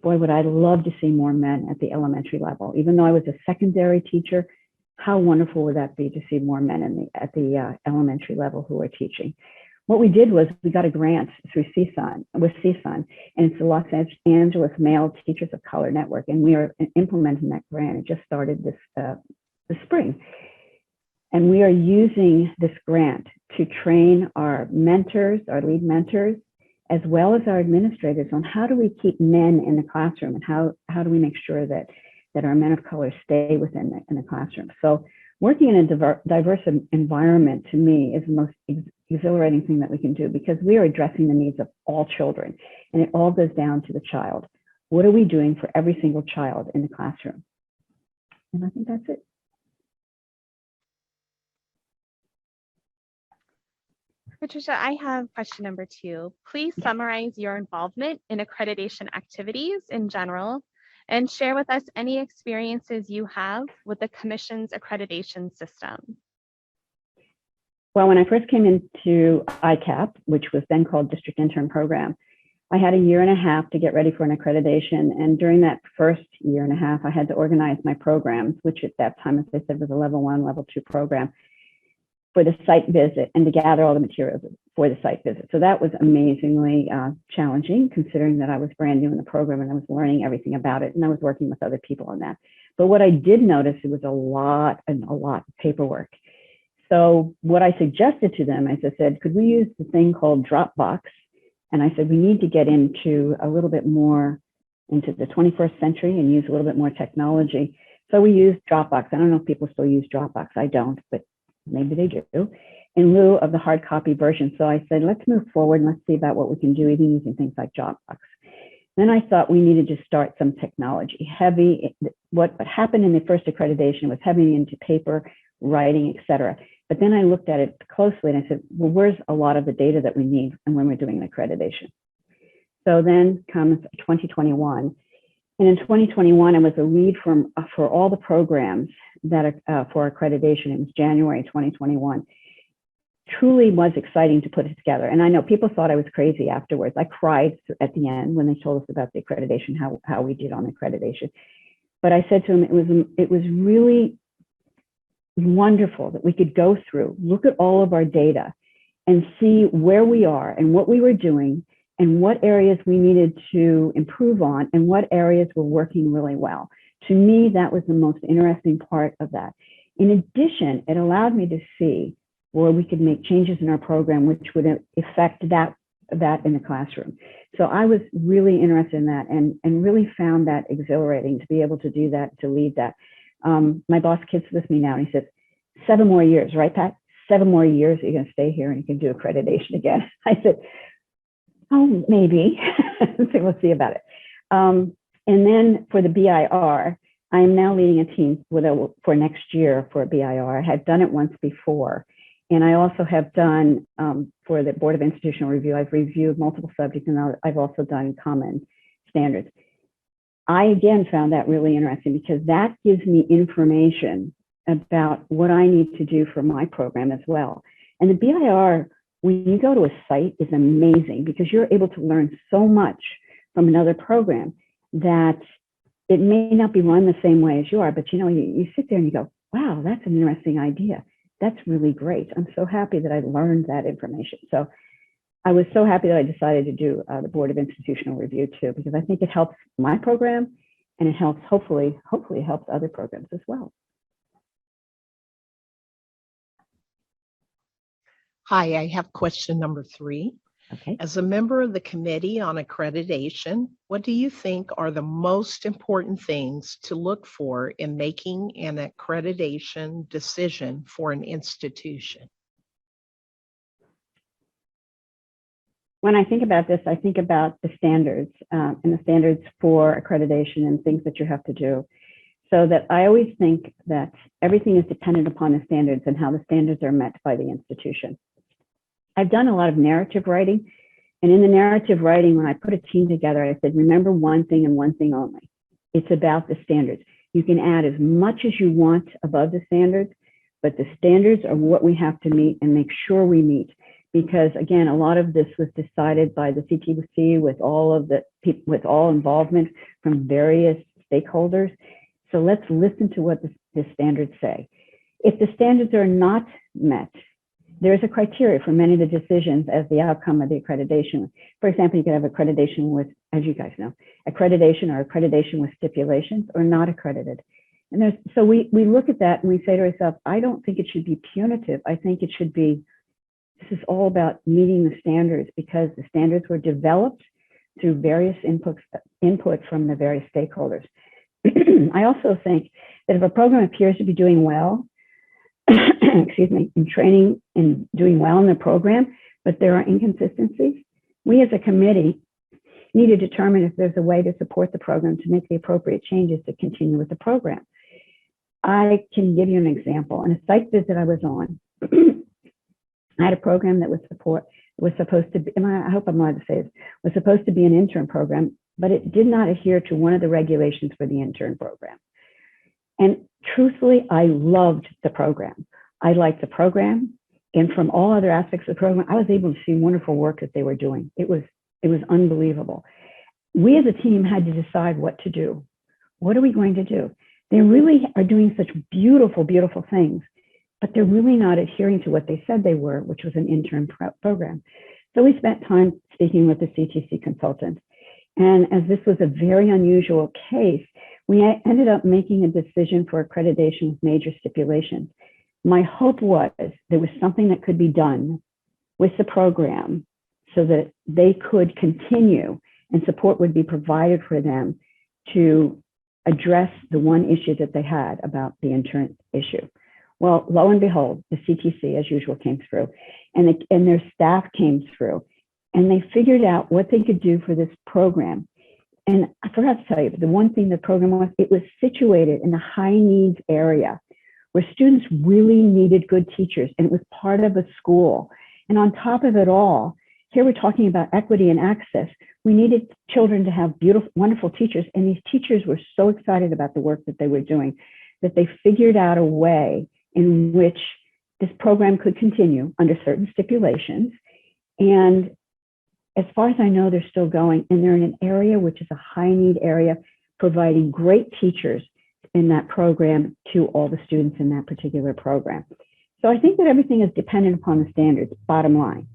boy, would I love to see more men at the elementary level. Even though I was a secondary teacher, how wonderful would that be to see more men at the elementary level who are teaching? What we did was we got a grant through CSUN, and it's the Los Angeles Male Teachers of Color Network, and we are implementing that grant. It just started this spring. And we are using this grant to train our mentors, our lead mentors, as well as our administrators on how do we keep men in the classroom and how do we make sure that our men of color stay within the classroom. So working in a diverse environment, to me, is the most exhilarating thing that we can do, because we are addressing the needs of all children, and it all goes down to the child. What are we doing for every single child in the classroom? And I think that's it. Patricia, I have question number 2. Please summarize your involvement in accreditation activities in general and share with us any experiences you have with the Commission's accreditation system. Well, when I first came into ICAP, which was then called District Intern Program, I had a year and a half to get ready for an accreditation. And during that first year and a half, I had to organize my programs, which at that time, as I said, was a level 1, level 2 program, for the site visit and to gather all the materials for the site visit. So that was amazingly challenging, considering that I was brand new in the program and I was learning everything about it, and I was working with other people on that. But what I did notice, it was a lot of paperwork. So what I suggested to them, as I said, could we use the thing called Dropbox? And I said, we need to get into a little bit more into the 21st century and use a little bit more technology. So we used Dropbox. I don't know if people still use Dropbox. I don't, but maybe they do, in lieu of the hard copy version. So I said, let's move forward and let's see about what we can do, even using things like Dropbox. Then I thought we needed to start some technology. What happened in the first accreditation was heavy into paper, writing, et cetera. But then I looked at it closely and I said, well, where's a lot of the data that we need and when we're doing an accreditation? So then comes 2021. And in 2021, I was a lead for all the programs that are for accreditation. It was January 2021. Truly was exciting to put it together. And I know people thought I was crazy afterwards. I cried at the end when they told us about the accreditation, how we did on accreditation. But I said to them, it was really wonderful that we could go through, look at all of our data and see where we are and what we were doing and what areas we needed to improve on and what areas were working really well. To me, that was the most interesting part of that. In addition, it allowed me to see where we could make changes in our program, which would affect that in the classroom. So I was really interested in that and really found that exhilarating to be able to do that, to lead that. My boss kicks with me now and he says, 7 more years, right, Pat? 7 more years, you're going to stay here and you can do accreditation again. I said, oh, maybe. We'll see about it. And then for the BIR, I am now leading a team for next year for a BIR. I had done it once before. And I also have done, for the Board of Institutional Review, I've reviewed multiple subjects and I've also done common standards. I, again, found that really interesting because that gives me information about what I need to do for my program as well. And the BIR, when you go to a site, is amazing because you're able to learn so much from another program that it may not be run the same way as you are, but you sit there and you go, wow, that's an interesting idea. That's really great. I'm so happy that I learned that information. So I was so happy that I decided to do the Board of Institutional Review too, because I think it helps my program and it helps, hopefully it helps other programs as well. Hi, I have question number 3. Okay. As a member of the Committee on Accreditation, what do you think are the most important things to look for in making an accreditation decision for an institution? When I think about this, I think about the standards and the standards for accreditation and things that you have to do. So that I always think that everything is dependent upon the standards and how the standards are met by the institution. I've done a lot of narrative writing, and in the narrative writing, when I put a team together, I said, remember one thing and one thing only. It's about the standards. You can add as much as you want above the standards, but the standards are what we have to meet and make sure we meet. Because again, a lot of this was decided by the CTC with all involvement from various stakeholders. So let's listen to what the standards say. If the standards are not met, there is a criteria for many of the decisions as the outcome of the accreditation. For example, you could have accreditation with, as you guys know, accreditation or accreditation with stipulations or not accredited. And so we look at that and we say to ourselves, I don't think it should be punitive. I think it should be, this is all about meeting the standards, because the standards were developed through various input from the various stakeholders. I also think that if a program appears to be doing well, excuse me, in training and doing well in the program, but there are inconsistencies, we as a committee need to determine if there's a way to support the program to make the appropriate changes to continue with the program. I can give you an example. In a site visit I was on, I had a program that was supposed to be, and I hope I'm allowed to say this, was supposed to be an intern program, but it did not adhere to one of the regulations for the intern program. And truthfully, I loved the program. I liked the program. And from all other aspects of the program, I was able to see wonderful work that they were doing. It was unbelievable. We as a team had to decide what to do. What are we going to do? They really are doing such beautiful, beautiful things, but they're really not adhering to what they said they were, which was an intern program. So we spent time speaking with the CTC consultant. And as this was a very unusual case, we ended up making a decision for accreditation with major stipulations. My hope was there was something that could be done with the program so that they could continue and support would be provided for them to address the one issue that they had about the intern issue. Well, lo and behold, the CTC, as usual, came through, and their staff came through, and they figured out what they could do for this program. And I forgot to tell you, but the one thing the program was, it was situated in a high needs area where students really needed good teachers, and it was part of a school. And on top of it all, here we're talking about equity and access. We needed children to have beautiful, wonderful teachers, and these teachers were so excited about the work that they were doing that they figured out a way in which this program could continue under certain stipulations. And as far as I know, they're still going, and they're in an area which is a high need area, providing great teachers in that program to all the students in that particular program. So I think that everything is dependent upon the standards, bottom line,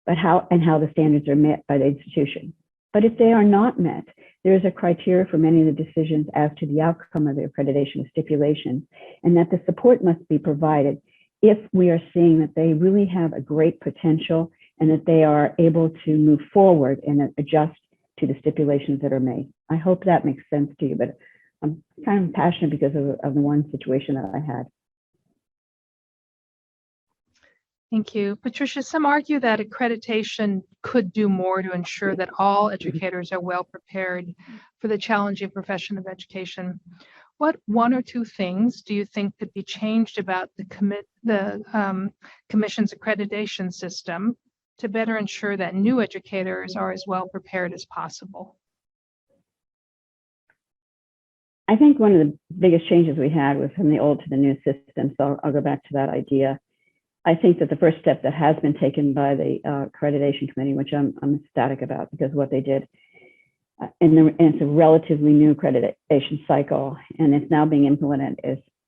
but how the standards are met by the institution. But if they are not met, there is a criteria for many of the decisions as to the outcome of the accreditation stipulations, and that the support must be provided if we are seeing that they really have a great potential and that they are able to move forward and adjust to the stipulations that are made. I hope that makes sense to you, but I'm kind of passionate because of the one situation that I had. Thank you. Patricia, some argue that accreditation could do more to ensure that all educators are well prepared for the challenging profession of education. What one or two things do you think could be changed about the Commission's accreditation system to better ensure that new educators are as well prepared as possible? I think one of the biggest changes we had was from the old to the new system. So I'll go back to that idea. I think that the first step that has been taken by the accreditation committee, which I'm ecstatic about because of what they did, and it's a relatively new accreditation cycle, and it's now being implemented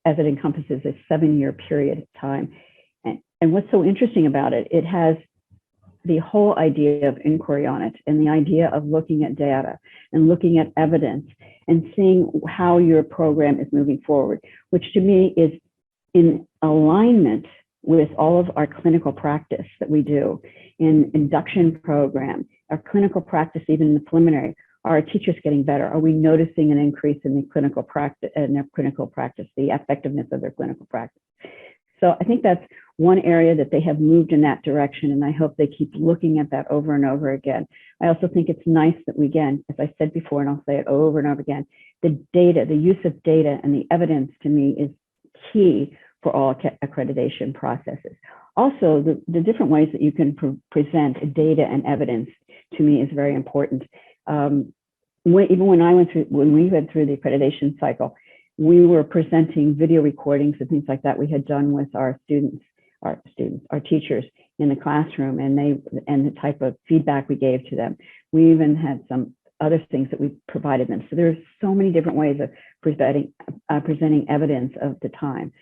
as it encompasses a 7-year period of time. And what's so interesting about it, it has the whole idea of inquiry on it, and the idea of looking at data and looking at evidence and seeing how your program is moving forward, which to me is in alignment with all of our clinical practice that we do in induction program, our clinical practice, even in the preliminary. Are our teachers getting better? Are we noticing an increase in the clinical practice, the effectiveness of their clinical practice? So I think that's one area that they have moved in that direction, and I hope they keep looking at that over and over again. I also think it's nice that we, again, as I said before, and I'll say it over and over again, the data, the use of data and the evidence to me is key for all accreditation processes. Also, the different ways that you can present data and evidence to me is very important. Even when we went through the accreditation cycle, we were presenting video recordings and things like that we had done with our teachers in the classroom, and the type of feedback we gave to them. We even had some other things that we provided them. So there's so many different ways of presenting evidence of the time.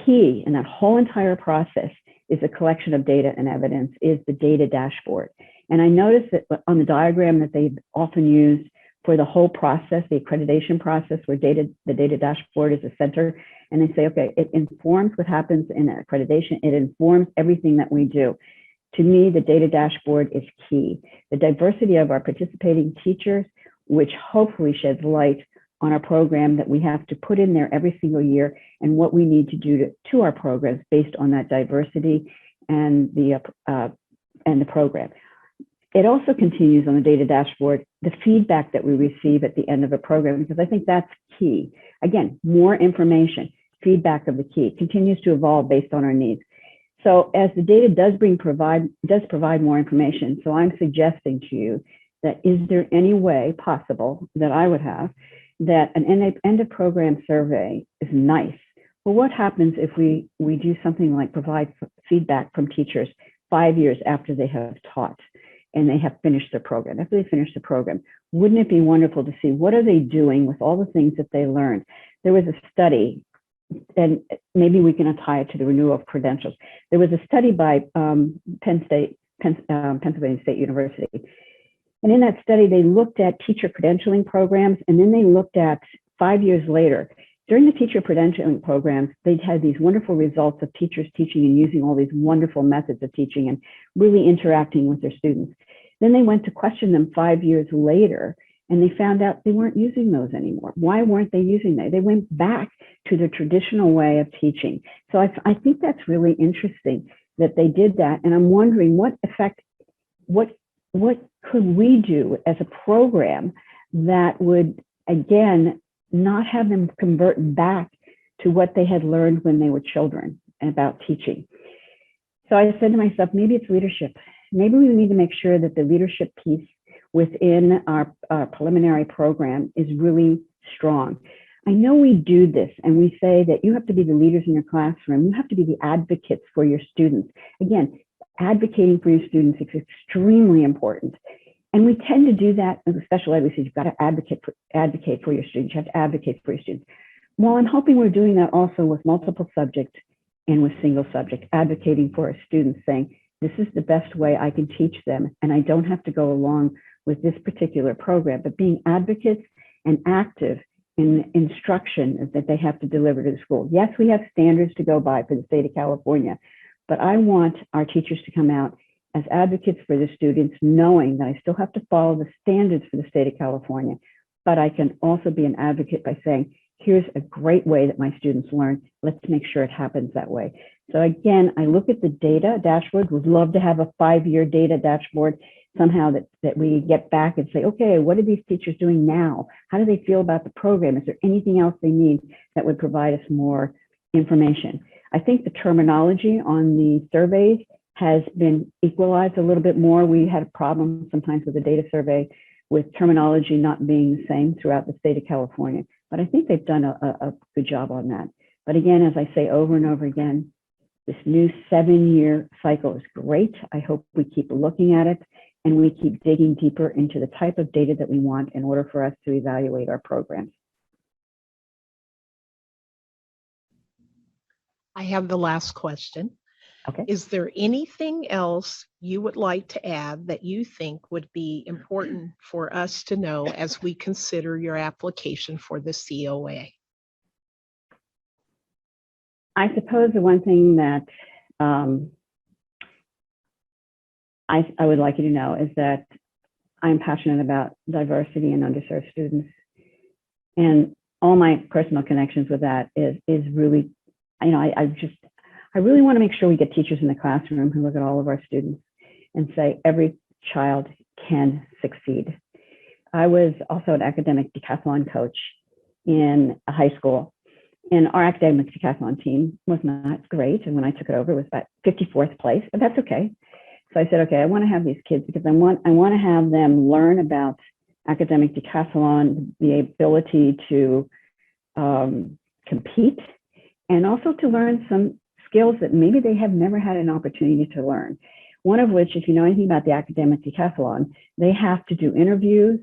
Key in that whole entire process is a collection of data and evidence, is the data dashboard. And I noticed that on the diagram that they often use for the whole process, the accreditation process, where the data dashboard is the center, and they say, okay, it informs what happens in accreditation. It informs everything that we do. To me, the data dashboard is key. The diversity of our participating teachers, which hopefully sheds light on our program that we have to put in there every single year, and what we need to do to our programs based on that diversity and the program. It also continues on the data dashboard, the feedback that we receive at the end of a program, because I think that's key. Again, more information, feedback of the key, continues to evolve based on our needs. So as the data does provide more information, so I'm suggesting to you that is there any way possible that I would have that an end of program survey is nice. Well, what happens if we do something like provide feedback from teachers 5 years after they have taught and they have finished their program, after they finish the program? Wouldn't it be wonderful to see what are they doing with all the things that they learned? There was a study, and maybe we can tie it to the renewal of credentials. There was a study by Pennsylvania State University. And in that study, they looked at teacher credentialing programs, and then they looked at 5 years later. During the teacher credentialing programs, they had these wonderful results of teachers teaching and using all these wonderful methods of teaching and really interacting with their students. Then they went to question them 5 years later, and they found out they weren't using those anymore. Why weren't they using that? They went back to the traditional way of teaching. So I think that's really interesting that they did that. And I'm wondering what could we do as a program that would, again, not have them convert back to what they had learned when they were children about teaching. So I said to myself, maybe it's leadership. Maybe we need to make sure that the leadership piece within our preliminary program is really strong. I know we do this and we say that you have to be the leaders in your classroom. You have to be the advocates for your students. Again, advocating for your students is extremely important. And we tend to do that in the special ed. We say you've got to advocate for your students. You have to advocate for your students. Well, I'm hoping we're doing that also with multiple subject and with single subject, advocating for our students, saying, this is the best way I can teach them, and I don't have to go along with this particular program, but being advocates and active in instruction that they have to deliver to the school. Yes, we have standards to go by for the state of California, but I want our teachers to come out as advocates for the students, knowing that I still have to follow the standards for the state of California, but I can also be an advocate by saying, here's a great way that my students learn. Let's make sure it happens that way. So again, I look at the data dashboard, would love to have a 5-year data dashboard somehow that we get back and say, okay, what are these teachers doing now? How do they feel about the program? Is there anything else they need that would provide us more information? I think the terminology on the surveys has been equalized a little bit more. We had a problem sometimes with the data survey with terminology not being the same throughout the state of California, but I think they've done a good job on that. But again, as I say over and over again, this new 7-year cycle is great. I hope we keep looking at it and we keep digging deeper into the type of data that we want in order for us to evaluate our programs. I have the last question. Okay. Is there anything else you would like to add that you think would be important for us to know as we consider your application for the COA? I suppose the one thing that I would like you to know is that I'm passionate about diversity and underserved students. And all my personal connections with that is really, you know, I really want to make sure we get teachers in the classroom who look at all of our students and say every child can succeed. I was also an academic decathlon coach in a high school, and our academic decathlon team was not great. And when I took it over, it was about 54th place, but that's okay. So I said, okay, I want to have these kids because I want to have them learn about academic decathlon, the ability to compete, and also to learn some skills that maybe they have never had an opportunity to learn. One of which, if you know anything about the academic decathlon, they have to do interviews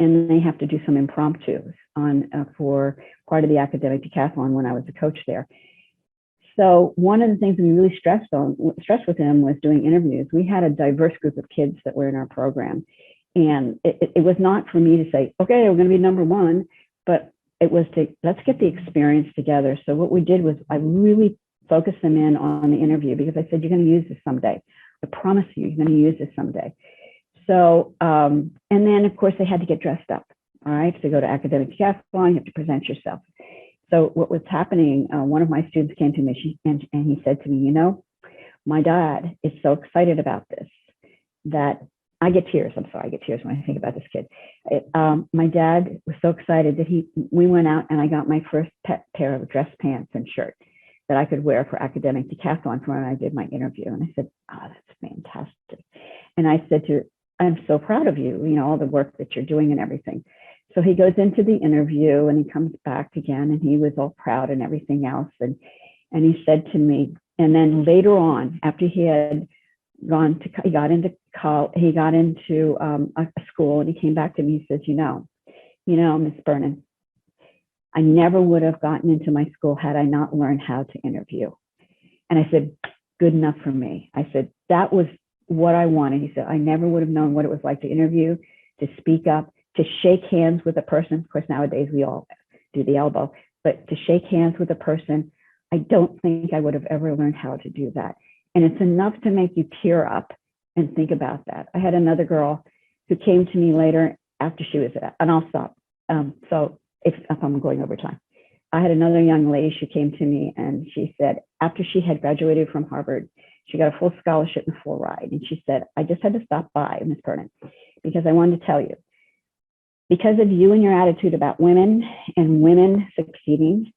and they have to do some impromptus on for part of the academic decathlon when I was a coach there. So one of the things we really stressed with him was doing interviews. We had a diverse group of kids that were in our program, and it was not for me to say, okay, we're going to be number one, but it was to, let's get the experience together. So what we did was I really focused them in on the interview, because I said, you're going to use this someday. I promise you, you're going to use this someday. So, and then of course they had to get dressed up. All right, to go to academic decathlon, you have to present yourself. So what was happening, one of my students came to me and he said to me, you know, my dad is so excited about this that I get tears. I'm sorry, I get tears when I think about this kid. My dad was so excited that we went out and I got my first pair of dress pants and shirt that I could wear for academic decathlon for when I did my interview. And I said, oh, that's fantastic. And I said I'm so proud of you, you know, all the work that you're doing and everything. So he goes into the interview and he comes back again and he was all proud and everything else. And he said to me, and then later on, after he had he got into a school, and he came back to me, he says, you know, Miss Brennan, I never would have gotten into my school had I not learned how to interview. And I said, good enough for me. I said, that was what I wanted. He said, I never would have known what it was like to interview, to speak up, to shake hands with a person. Of course, nowadays we all do the elbow, but to shake hands with a person, I don't think I would have ever learned how to do that. And it's enough to make you tear up and think about that. I had another girl who came to me later after she was, and I'll stop. So if I'm going over time, I had another young lady, she came to me and she said, after she had graduated from Harvard, she got a full scholarship and full ride. And she said, I just had to stop by, Ms. Pernin, because I wanted to tell you, because of you and your attitude about women and women succeeding,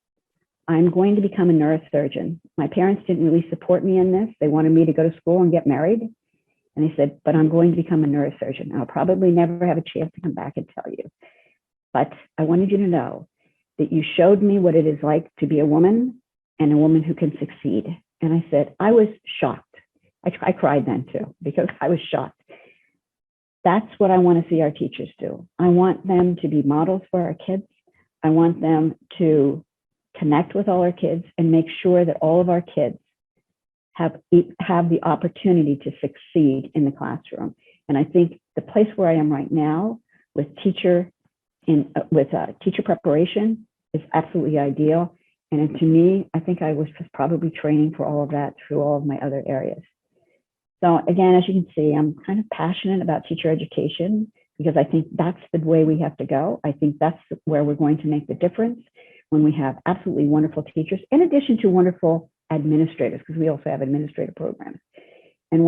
I'm going to become a neurosurgeon. My parents didn't really support me in this. They wanted me to go to school and get married. And they said, but I'm going to become a neurosurgeon. I'll probably never have a chance to come back and tell you. But I wanted you to know that you showed me what it is like to be a woman and a woman who can succeed. And I said, I was shocked. I cried then too, because I was shocked. That's what I want to see our teachers do. I want them to be models for our kids. I want them to connect with all our kids and make sure that all of our kids have the opportunity to succeed in the classroom. And I think the place where I am right now with teacher preparation is absolutely ideal. And to me, I think I was probably training for all of that through all of my other areas. So again, as you can see, I'm kind of passionate about teacher education because I think that's the way we have to go. I think that's where we're going to make the difference when we have absolutely wonderful teachers, in addition to wonderful administrators, because we also have administrative programs. And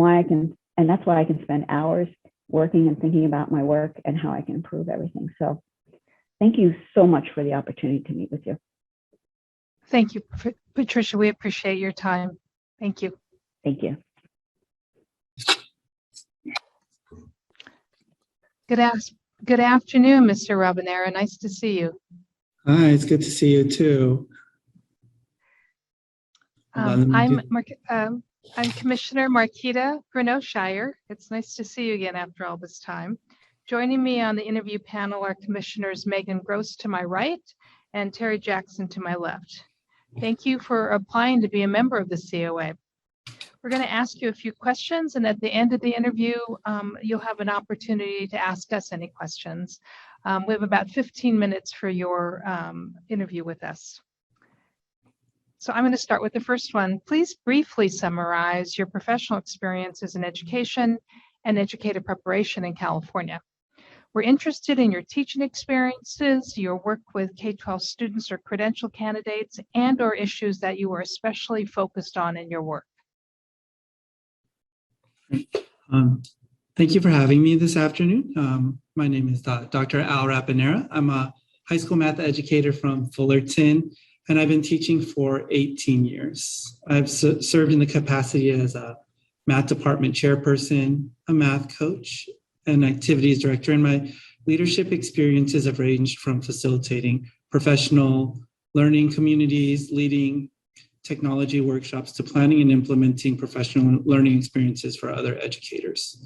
that's why I can spend hours working and thinking about my work and how I can improve everything. So thank you so much for the opportunity to meet with you. Thank you, Patricia. We appreciate your time. Thank you. Thank you. Good afternoon, Mr. Rabanera. Nice to see you. Hi, it's good to see you too. I'm Commissioner Marquita Greneau-Shire. It's nice to see you again after all this time. Joining me on the interview panel are Commissioners Megan Gross to my right and Terry Jackson to my left. Thank you for applying to be a member of the COA. We're going to ask you a few questions, and at the end of the interview, you'll have an opportunity to ask us any questions. We have about 15 minutes for your interview with us. So I'm going to start with the first one. Please briefly summarize your professional experiences in education and educator preparation in California. We're interested in your teaching experiences, your work with K-12 students or credential candidates, and/or issues that you are especially focused on in your work. Thank you for having me this afternoon. My name is Dr. Al Rapanera. I'm a high school math educator from Fullerton, and I've been teaching for 18 years. I've served in the capacity as a math department chairperson, a math coach, and activities director. And my leadership experiences have ranged from facilitating professional learning communities, leading technology workshops, to planning and implementing professional learning experiences for other educators.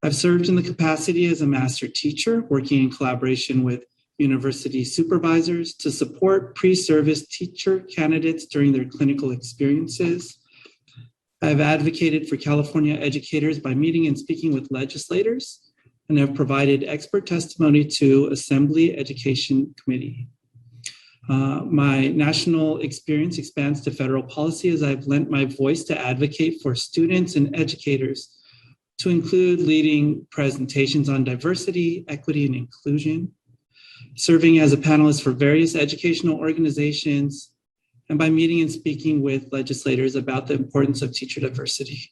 I've served in the capacity as a master teacher, working in collaboration with university supervisors to support pre-service teacher candidates during their clinical experiences. I've advocated for California educators by meeting and speaking with legislators, and have provided expert testimony to Assembly Education Committee. My national experience expands to federal policy as I've lent my voice to advocate for students and educators, to include leading presentations on diversity, equity, and inclusion, serving as a panelist for various educational organizations, and by meeting and speaking with legislators about the importance of teacher diversity.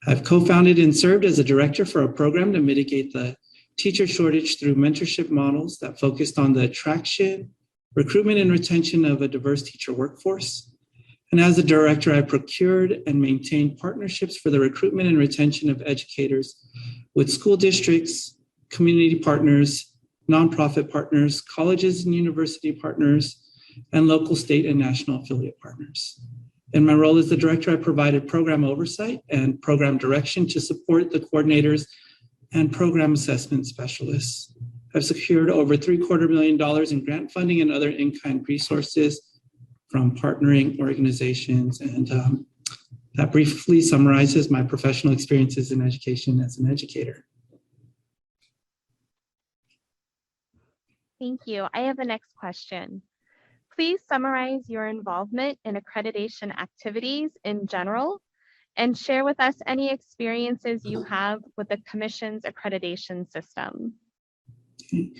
I've co-founded and served as a director for a program to mitigate the teacher shortage through mentorship models that focused on the attraction, recruitment, and retention of a diverse teacher workforce. And as a director, I procured and maintained partnerships for the recruitment and retention of educators with school districts, community partners, nonprofit partners, colleges and university partners, and local, state, and national affiliate partners. In my role as the director, I provided program oversight and program direction to support the coordinators and program assessment specialists. I've secured over $750 million in grant funding and other in-kind resources from partnering organizations. And that briefly summarizes my professional experiences in education as an educator. Thank you. I have the next question. Please summarize your involvement in accreditation activities in general and share with us any experiences you have with the Commission's accreditation system. Okay.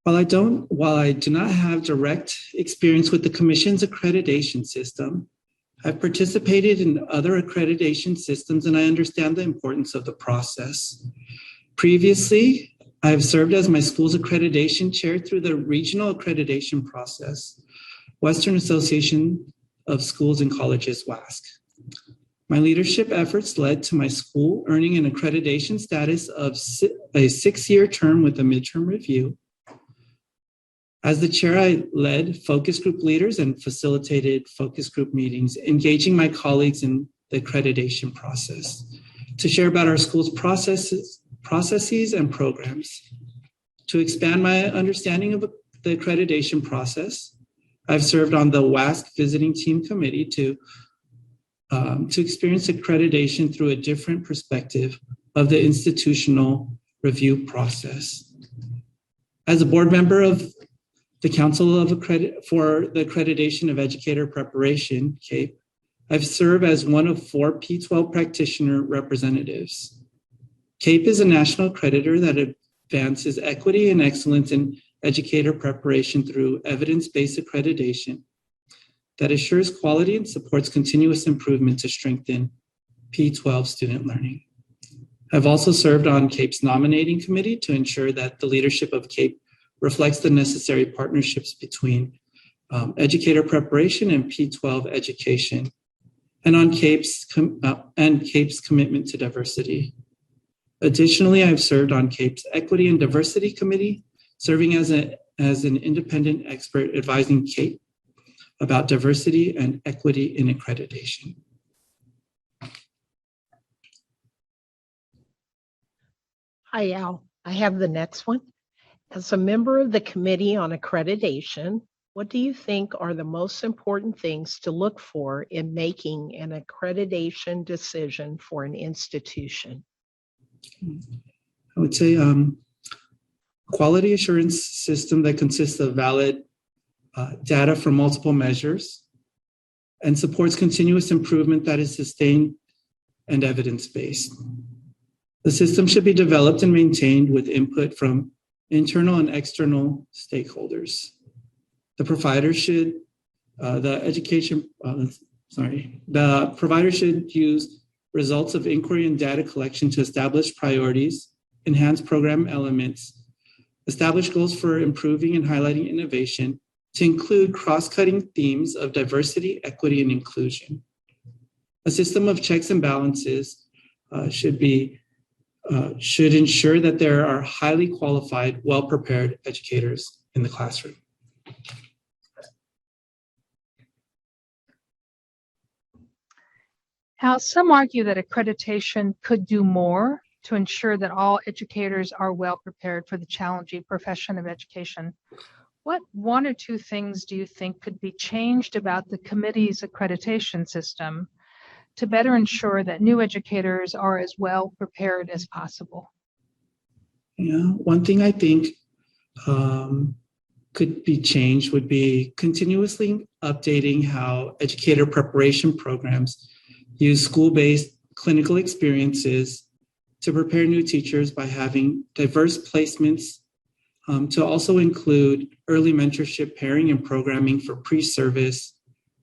While I do not have direct experience with the Commission's accreditation system, I've participated in other accreditation systems and I understand the importance of the process. Previously, I have served as my school's accreditation chair through the regional accreditation process, Western Association of Schools and Colleges, WASC. My leadership efforts led to my school earning an accreditation status of a 6-year term with a midterm review. As the chair, I led focus group leaders and facilitated focus group meetings, engaging my colleagues in the accreditation process to share about our school's processes and programs. To expand my understanding of the accreditation process, I've served on the WASC visiting team committee to experience accreditation through a different perspective of the institutional review process. As a board member of the Council for the Accreditation of Educator Preparation, CAPE, I've served as one of 4 P12 practitioner representatives. CAPE is a national accreditor that advances equity and excellence in educator preparation through evidence-based accreditation that assures quality and supports continuous improvement to strengthen P12 student learning. I've also served on CAPE's nominating committee to ensure that the leadership of CAPE reflects the necessary partnerships between educator preparation and P12 education, and on CAPE's commitment to diversity. Additionally, I've served on CAPE's Equity and Diversity Committee, serving as an independent expert advising CAPE about diversity and equity in accreditation. Hi, Al. I have the next one. As a member of the Committee on Accreditation, what do you think are the most important things to look for in making an accreditation decision for an institution? I would say quality assurance system that consists of valid data from multiple measures and supports continuous improvement that is sustained and evidence-based. The system should be developed and maintained with input from internal and external stakeholders. The provider should use results of inquiry and data collection to establish priorities, enhance program elements, establish goals for improving and highlighting innovation, to include cross-cutting themes of diversity, equity, and inclusion. A system of checks and balances should ensure that there are highly qualified, well-prepared educators in the classroom. Al, some argue that accreditation could do more to ensure that all educators are well prepared for the challenging profession of education. What one or two things do you think could be changed about the committee's accreditation system to better ensure that new educators are as well prepared as possible? Yeah, one thing I think could be changed would be continuously updating how educator preparation programs use school-based clinical experiences to prepare new teachers by having diverse placements, to also include early mentorship pairing and programming for pre-service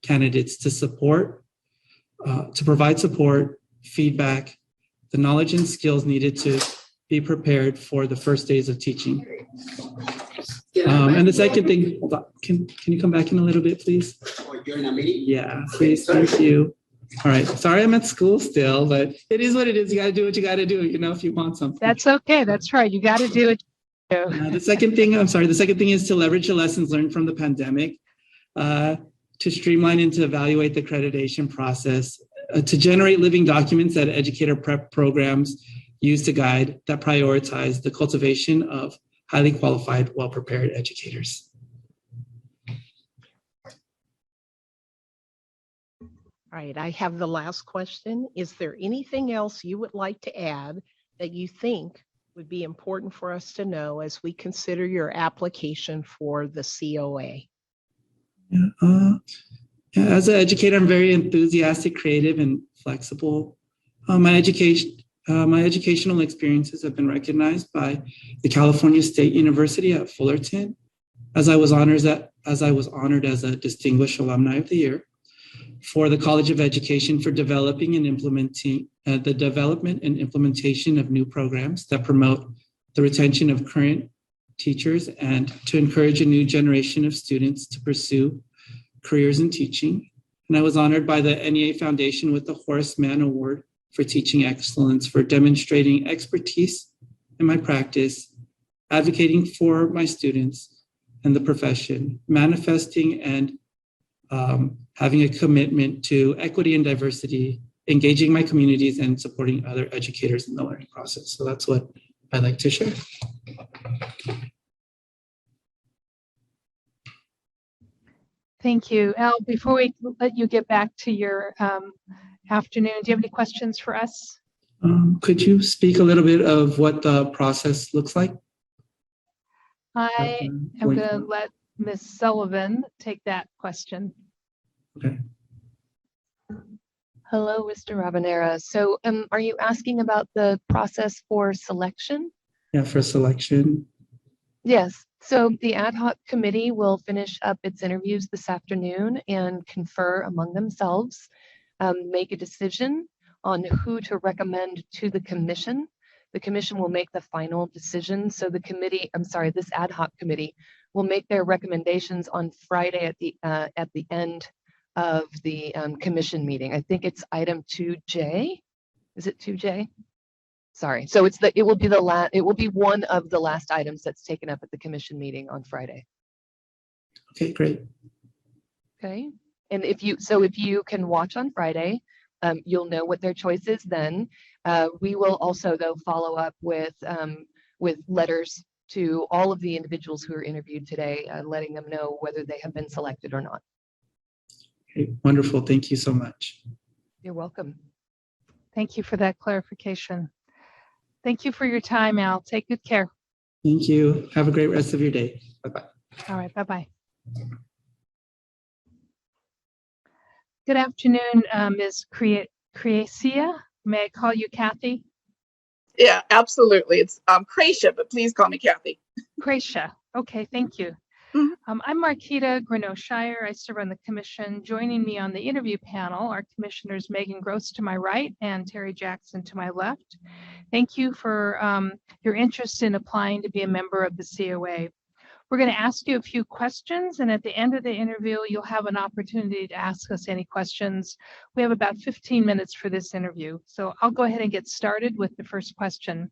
candidates to provide support, feedback, the knowledge and skills needed to be prepared for the first days of teaching. And the second thing, hold on, can you come back in a little bit, please? You're in a meeting? Yeah, please, thank you. All right, sorry I'm at school still, but it is what it is. You gotta do what you gotta do, if you want something. That's okay, that's right, you gotta do it. The second thing is to leverage the lessons learned from the pandemic, to streamline and to evaluate the accreditation process, to generate living documents that educator prep programs use to guide that prioritize the cultivation of highly qualified, well-prepared educators. All right, I have the last question. Is there anything else you would like to add that you think would be important for us to know as we consider your application for the COA? As an educator, I'm very enthusiastic, creative, and flexible. My educational experiences have been recognized by the California State University at Fullerton, as I was honored as a Distinguished Alumni of the Year, for the College of Education for developing and implementing the development and implementation of new programs that promote the retention of current teachers and to encourage a new generation of students to pursue careers in teaching. And I was honored by the NEA Foundation with the Horace Mann Award for Teaching Excellence for demonstrating expertise in my practice, advocating for my students and the profession, manifesting and having a commitment to equity and diversity, engaging my communities, and supporting other educators in the learning process. So that's what I'd like to share. Thank you. Al, before we let you get back to your afternoon, do you have any questions for us? Could you speak a little bit of what the process looks like? I am going to let Ms. Sullivan take that question. Okay. Hello, Mr. Rabanera. So are you asking about the process for selection? Yeah, for selection. Yes. So the ad hoc committee will finish up its interviews this afternoon and confer among themselves, make a decision on who to recommend to the commission. The commission will make the final decision. So the committee, this ad hoc committee will make their recommendations on Friday at the end of the commission meeting. I think it's item 2J. Is it 2J? Sorry. So it will be one of the last items that's taken up at the commission meeting on Friday. Okay, great. Okay. And if you can watch on Friday, you'll know what their choice is then. We will also though follow up with letters to all of the individuals who are interviewed today, letting them know whether they have been selected or not. Okay, wonderful. Thank you so much. You're welcome. Thank you for that clarification. Thank you for your time, Al. Take good care. Thank you. Have a great rest of your day. Bye-bye. All right, bye-bye. Good afternoon, Ms. Creacia. May I call you Kathy? Yeah, absolutely. It's Creacia, but please call me Kathy. Creacia. Okay, thank you. Mm-hmm. I'm Marquita Greneau-Shire. I serve on the commission. Joining me on the interview panel are Commissioners Megan Gross to my right and Terry Jackson to my left. Thank you for your interest in applying to be a member of the COA. We're going to ask you a few questions, and at the end of the interview, you'll have an opportunity to ask us any questions. We have about 15 minutes for this interview, so I'll go ahead and get started with the first question.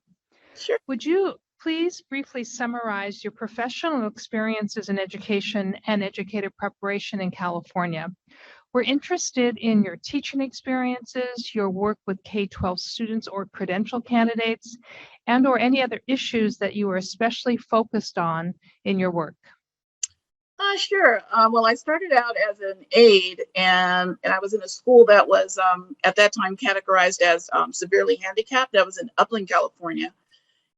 Sure. Would you please briefly summarize your professional experiences in education and educator preparation in California? We're interested in your teaching experiences, your work with K-12 students or credential candidates, and or any other issues that you are especially focused on in your work. Sure. Well, I started out as an aide, and I was in a school that was at that time categorized as severely handicapped. That was in Upland, California.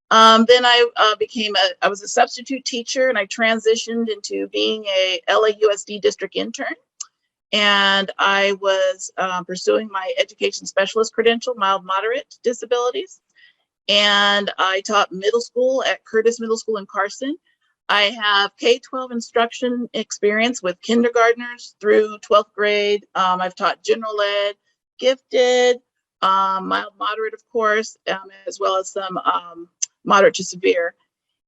Then I was a substitute teacher, and I transitioned into being a LAUSD district intern. And I was pursuing my education specialist credential, mild moderate disabilities. And I taught middle school at Curtis Middle School in Carson. I have K-12 instruction experience with kindergartners through 12th grade. I've taught general ed, gifted, mild moderate, of course, as well as some moderate to severe.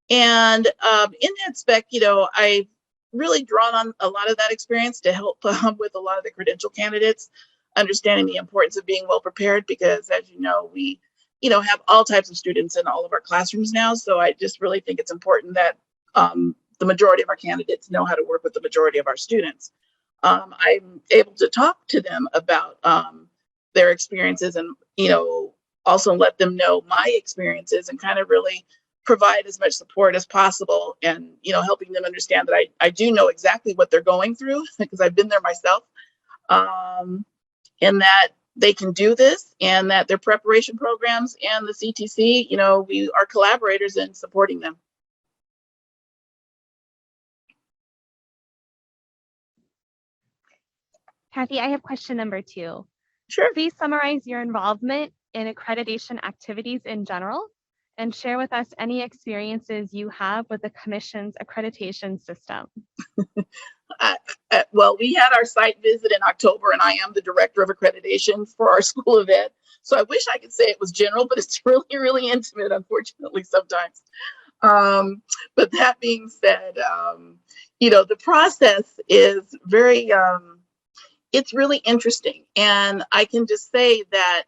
And in that spec, I've really drawn on a lot of that experience to help with a lot of the credential candidates, understanding the importance of being well prepared, because as you know, we have all types of students in all of our classrooms now. So I just really think it's important that the majority of our candidates know how to work with the majority of our students. I'm able to talk to them about their experiences, and also let them know my experiences, and kind of really provide as much support as possible, and helping them understand that I do know exactly what they're going through because I've been there myself, and that they can do this, and that their preparation programs and the CTC, we are collaborators in supporting them. Kathy, I have question number 2. Sure. Please summarize your involvement in accreditation activities in general, and share with us any experiences you have with the Commission's accreditation system. Well, we had our site visit in October, and I am the director of accreditation for our School of Ed. So I wish I could say it was general, but it's really, really intimate, unfortunately, sometimes. But that being said, the process is very, it's really interesting. And I can just say that,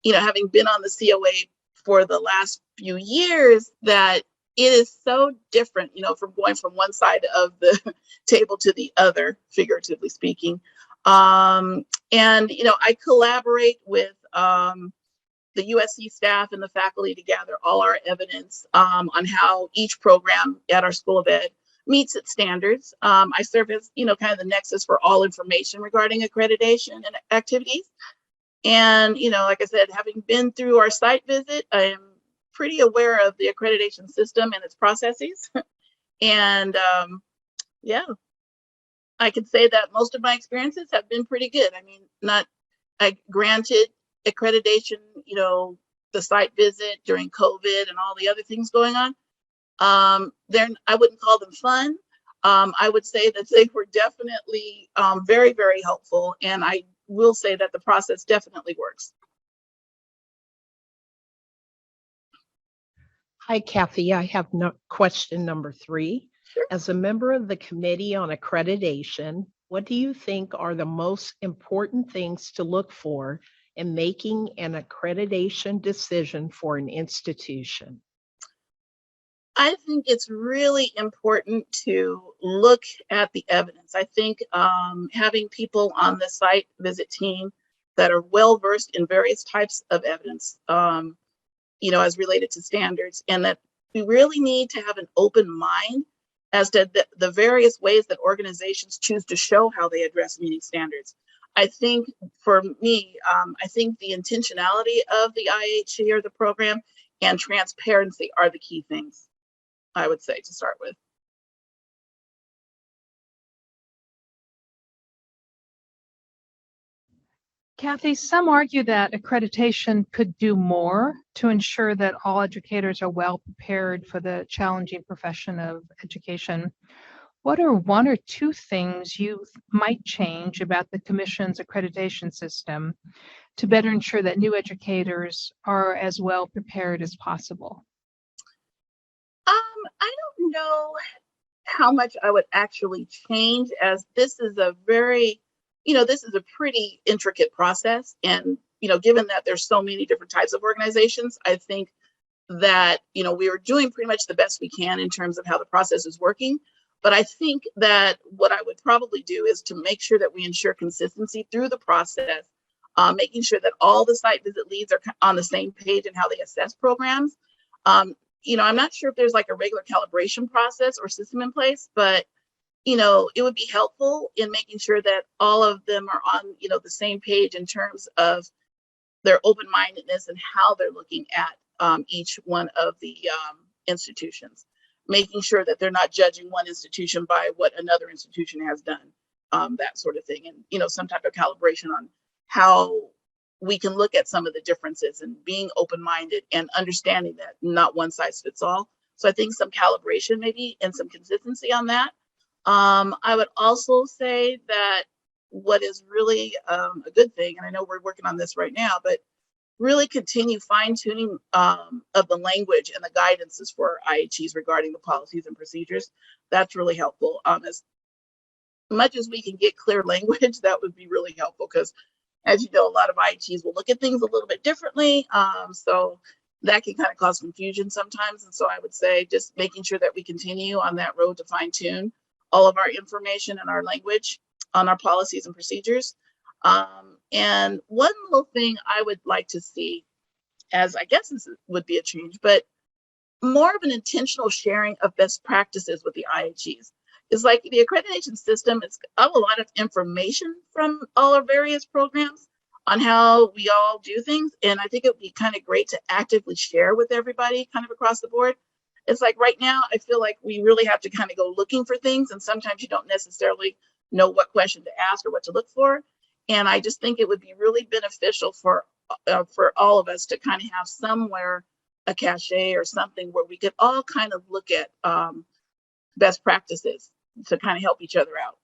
having been on the COA for the last few years, that it is so different, from going from one side of the table to the other, figuratively speaking. And, I collaborate with the USC staff and the faculty to gather all our evidence on how each program at our School of Ed meets its standards. I serve as, kind of the nexus for all information regarding accreditation and activities. And, like I said, having been through our site visit, I am pretty aware of the accreditation system and its processes. And yeah, I could say that most of my experiences have been pretty good. I mean, I granted accreditation, the site visit during COVID and all the other things going on. I wouldn't call them fun. I would say that they were definitely very, very helpful. And I will say that the process definitely works. Hi, Kathy. I have question number 3. Sure. As a member of the Committee on Accreditation, what do you think are the most important things to look for in making an accreditation decision for an institution? I think it's really important to look at the evidence. I think having people on the site visit team that are well versed in various types of evidence, as related to standards, and that we really need to have an open mind as to the various ways that organizations choose to show how they address meeting standards. I think for me, I think the intentionality of the IHC or the program and transparency are the key things, I would say, to start with. Kathy, some argue that accreditation could do more to ensure that all educators are well prepared for the challenging profession of education. What are 1 or 2 things you might change about the Commission's accreditation system to better ensure that new educators are as well prepared as possible? I don't know how much I would actually change, as this is a very, this is a pretty intricate process. And, given that there's so many different types of organizations, I think that, we are doing pretty much the best we can in terms of how the process is working. But I think that what I would probably do is to make sure that we ensure consistency through the process, making sure that all the site visit leads are on the same page in how they assess programs. I'm not sure if there's like a regular calibration process or system in place, but it would be helpful in making sure that all of them are on, the same page in terms of their open-mindedness and how they're looking at each one of the institutions, making sure that they're not judging one institution by what another institution has done, that sort of thing. And, some type of calibration on how we can look at some of the differences and being open-minded and understanding that not one size fits all. So I think some calibration maybe and some consistency on that. I would also say that what is really a good thing, and I know we're working on this right now, but really continue fine-tuning of the language and the guidances for IHEs regarding the policies and procedures. That's really helpful. As much as we can get clear language, that would be really helpful, because as you know, a lot of IHEs will look at things a little bit differently. So that can kind of cause confusion sometimes. And so I would say just making sure that we continue on that road to fine-tune all of our information and our language on our policies and procedures. And one little thing I would like to see, as I guess this would be a change, but more of an intentional sharing of best practices with the IHEs. It's like the accreditation system, it's a lot of information from all our various programs on how we all do things. And I think it would be kind of great to actively share with everybody kind of across the board. It's like right now, I feel like we really have to kind of go looking for things. And sometimes you don't necessarily know what question to ask or what to look for. And I just think it would be really beneficial for all of us to kind of have somewhere a cachet or something where we could all kind of look at best practices to kind of help each other out.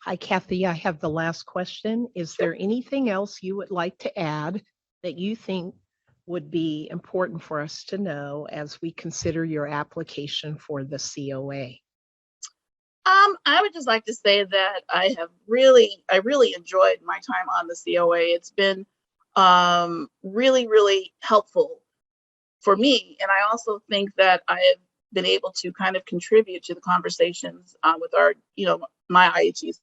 Hi, Kathy. I have the last question. Is there anything else you would like to add that you think would be important for us to know as we consider your application for the COA? I would just like to say that I really enjoyed my time on the COA. It's been really, really helpful for me. And I also think that I have been able to kind of contribute to the conversations with our, my IHE's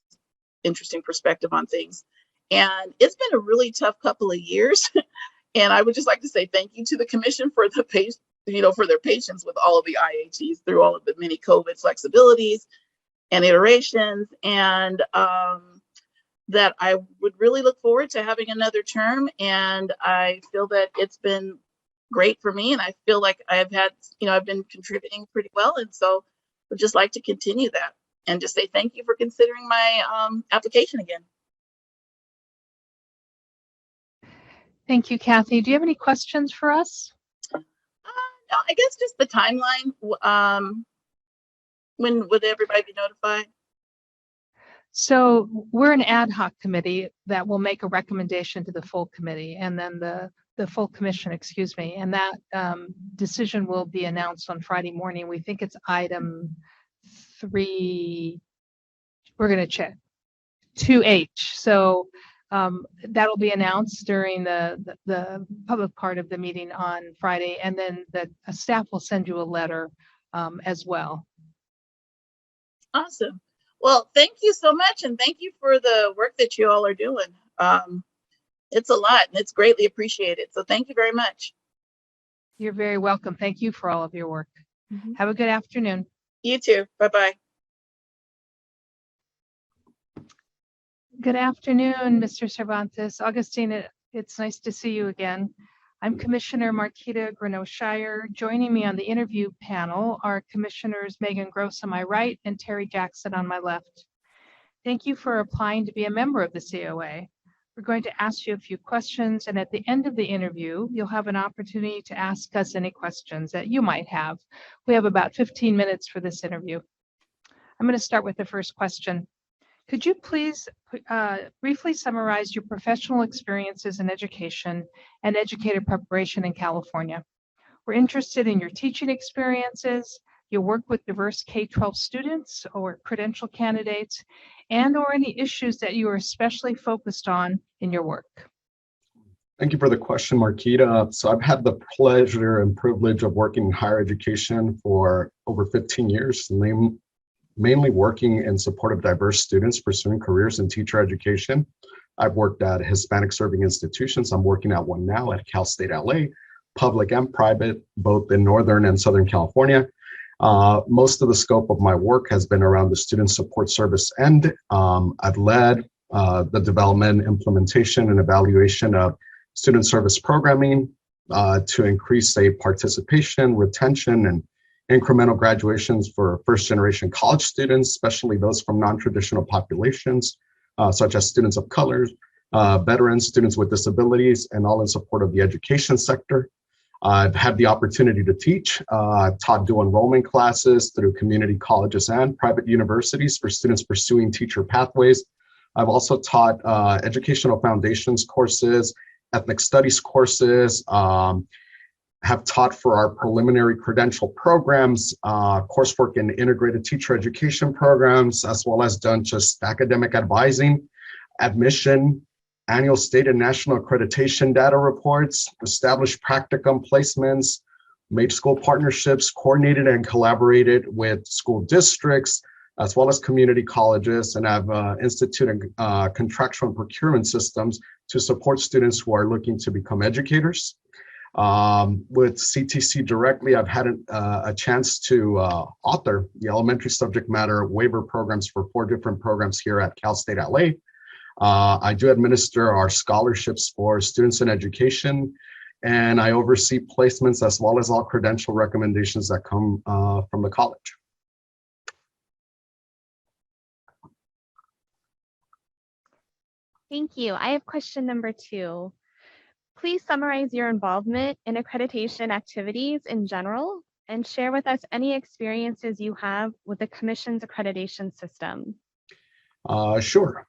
interesting perspective on things. And it's been a really tough couple of years. And I would just like to say thank you to the commission for the for their patience with all of the IHEs through all of the many COVID flexibilities and iterations, and that I would really look forward to having another term. And I feel that it's been great for me, and I feel like I've had, I've been contributing pretty well, and so would just like to continue that and just say thank you for considering my application again. Thank you, Kathy. Do you have any questions for us? No, I guess just the timeline. When would everybody be notified? So we're an ad hoc committee that will make a recommendation to the full committee, and then the full commission, and that decision will be announced on Friday morning. We think it's item 3. We're going to check 2H. So that'll be announced during the public part of the meeting on Friday, and then the staff will send you a letter as well. Awesome. Well, thank you so much, and thank you for the work that you all are doing. It's a lot, and it's greatly appreciated. So thank you very much. You're very welcome. Thank you for all of your work. Have a good afternoon. You too. Bye-bye. Good afternoon, Mr. Cervantes. Augustine, it's nice to see you again. I'm Commissioner Marquita Greneau-Shire. Joining me on the interview panel are Commissioners Megan Gross on my right and Terry Jackson on my left. Thank you for applying to be a member of the COA. We're going to ask you a few questions, and at the end of the interview, you'll have an opportunity to ask us any questions that you might have. We have about 15 minutes for this interview. I'm going to start with the first question. Could you please briefly summarize your professional experiences in education and educator preparation in California? We're interested in your teaching experiences, your work with diverse K-12 students or credential candidates, and or any issues that you are especially focused on in your work. Thank you for the question, Marquita. So I've had the pleasure and privilege of working in higher education for over 15 years, mainly working in support of diverse students pursuing careers in teacher education. I've worked at Hispanic serving institutions. I'm working at one now at Cal State LA, public and private, both in Northern and Southern California. Most of the scope of my work has been around the student support service end. I've led the development, implementation, and evaluation of student service programming to increase, say, participation, retention, and incremental graduations for first-generation college students, especially those from non-traditional populations, such as students of color, veterans, students with disabilities, and all in support of the education sector. I've had the opportunity to teach. I've taught dual enrollment classes through community colleges and private universities for students pursuing teacher pathways. I've also taught educational foundations courses, ethnic studies courses, have taught for our preliminary credential programs, coursework in integrated teacher education programs, as well as done just academic advising, admission, annual state and national accreditation data reports, established practicum placements, made school partnerships, coordinated and collaborated with school districts, as well as community colleges, and I've instituted contractual and procurement systems to support students who are looking to become educators. With CTC directly, I've had a chance to author the elementary subject matter waiver programs for 4 different programs here at Cal State LA. I do administer our scholarships for students in education, and I oversee placements as well as all credential recommendations that come from the college. Thank you. I have question number 2. Please summarize your involvement in accreditation activities in general and share with us any experiences you have with the Commission's accreditation system. Sure.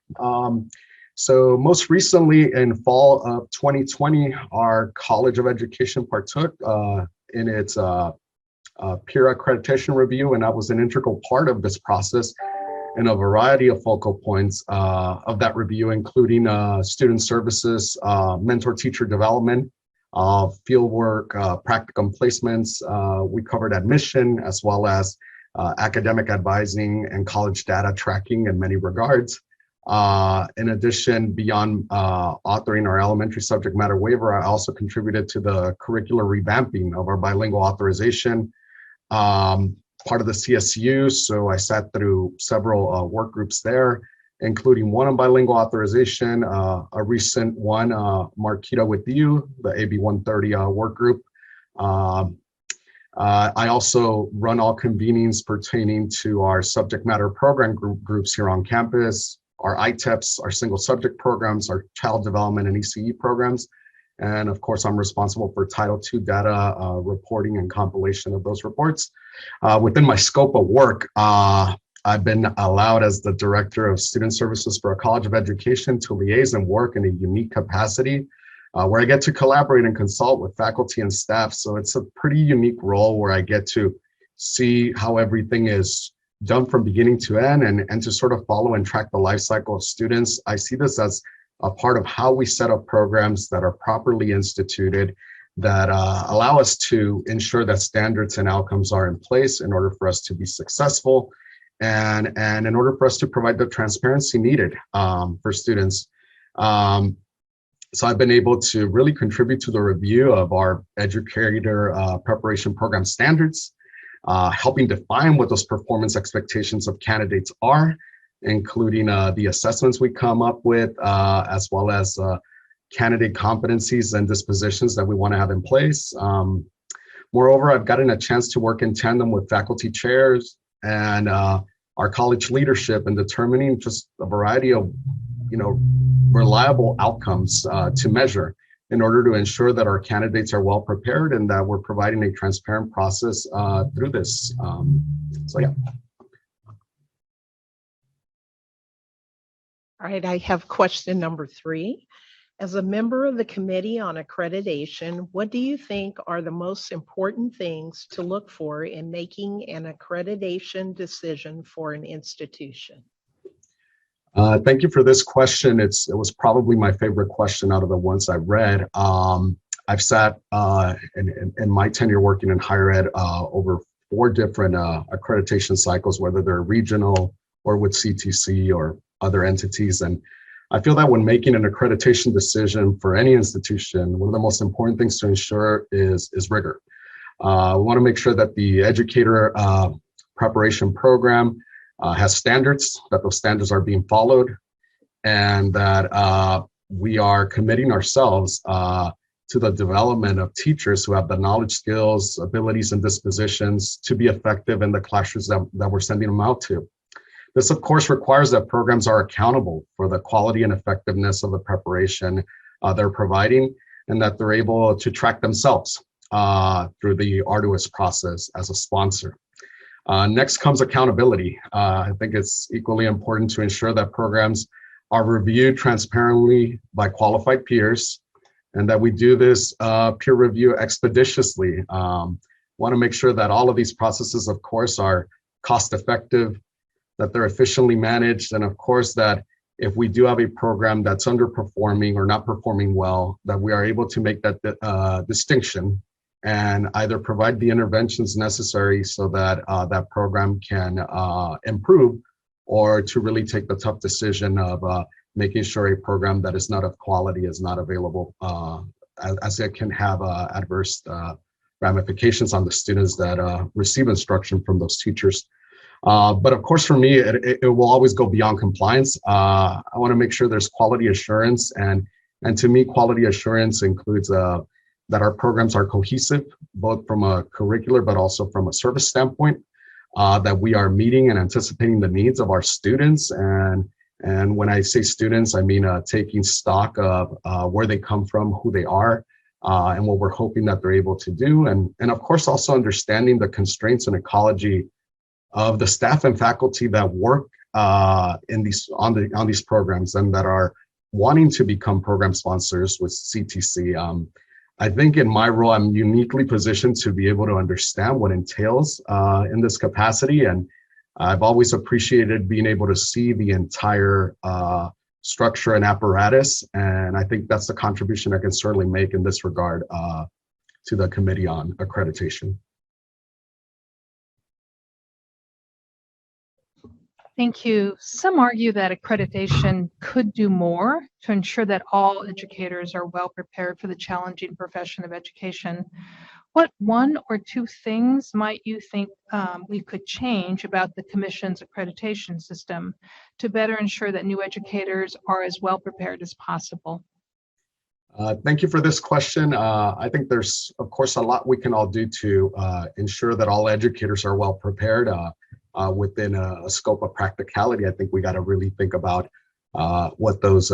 So most recently in fall of 2020, our College of Education partook in its peer accreditation review, and I was an integral part of this process in a variety of focal points of that review, including student services, mentor teacher development, fieldwork, practicum placements. We covered admission as well as academic advising and college data tracking in many regards. In addition, beyond authoring our elementary subject matter waiver, I also contributed to the curricular revamping of our bilingual authorization, part of the CSU. So I sat through several work groups there, including one on bilingual authorization, a recent one, Marquita with you, the AB 130 work group. I also run all convenings pertaining to our subject matter program groups here on campus, our ITEPs, our single subject programs, our child development and ECE programs. And of course, I'm responsible for Title II data reporting and compilation of those reports. Within my scope of work, I've been allowed as the Director of Student Services for a College of Education to liaise and work in a unique capacity where I get to collaborate and consult with faculty and staff. So it's a pretty unique role where I get to see how everything is done from beginning to end and to sort of follow and track the life cycle of students. I see this as a part of how we set up programs that are properly instituted, that allow us to ensure that standards and outcomes are in place in order for us to be successful and in order for us to provide the transparency needed for students. So I've been able to really contribute to the review of our Educator preparation program standards, helping define what those performance expectations of candidates are, including the assessments we come up with, as well as candidate competencies and dispositions that we want to have in place. Moreover, I've gotten a chance to work in tandem with faculty chairs and our college leadership in determining just a variety of, reliable outcomes to measure in order to ensure that our candidates are well prepared and that we're providing a transparent process through this. So yeah. All right, I have question number 3. As a member of the Committee on Accreditation, what do you think are the most important things to look for in making an accreditation decision for an institution? Thank you for this question. It was probably my favorite question out of the ones I read. I've sat in my tenure working in higher ed over 4 different accreditation cycles, whether they're regional or with CTC or other entities. And I feel that when making an accreditation decision for any institution, one of the most important things to ensure is rigor. We want to make sure that the educator preparation program has standards, that those standards are being followed, and that we are committing ourselves to the development of teachers who have the knowledge, skills, abilities, and dispositions to be effective in the classrooms that we're sending them out to. This, of course, requires that programs are accountable for the quality and effectiveness of the preparation they're providing, and that they're able to track themselves through the arduous process as a sponsor. Next comes accountability. I think it's equally important to ensure that programs are reviewed transparently by qualified peers, and that we do this peer review expeditiously. Want to make sure that all of these processes, of course, are cost effective, that they're efficiently managed, and of course that if we do have a program that's underperforming or not performing well, that we are able to make that distinction and either provide the interventions necessary so that that program can improve, or to really take the tough decision of making sure a program that is not of quality is not available, as it can have adverse ramifications on the students that receive instruction from those teachers. But of course, for me, it will always go beyond compliance. I want to make sure there's quality assurance, and to me, quality assurance includes that our programs are cohesive, both from a curricular but also from a service standpoint, that we are meeting and anticipating the needs of our students. And when I say students, I mean taking stock of where they come from, who they are, and what we're hoping that they're able to do. And of course, also understanding the constraints and ecology of the staff and faculty that work on these programs and that are wanting to become program sponsors with CTC. I think in my role, I'm uniquely positioned to be able to understand what entails in this capacity. And I've always appreciated being able to see the entire structure and apparatus. And I think that's the contribution I can certainly make in this regard to the Committee on Accreditation. Thank you. Some argue that accreditation could do more to ensure that all educators are well prepared for the challenging profession of education. What 1 or 2 things might you think we could change about the Commission's accreditation system to better ensure that new educators are as well prepared as possible? Thank you for this question. I think there's, of course, a lot we can all do to ensure that all educators are well prepared. Within a scope of practicality, I think we got to really think about what those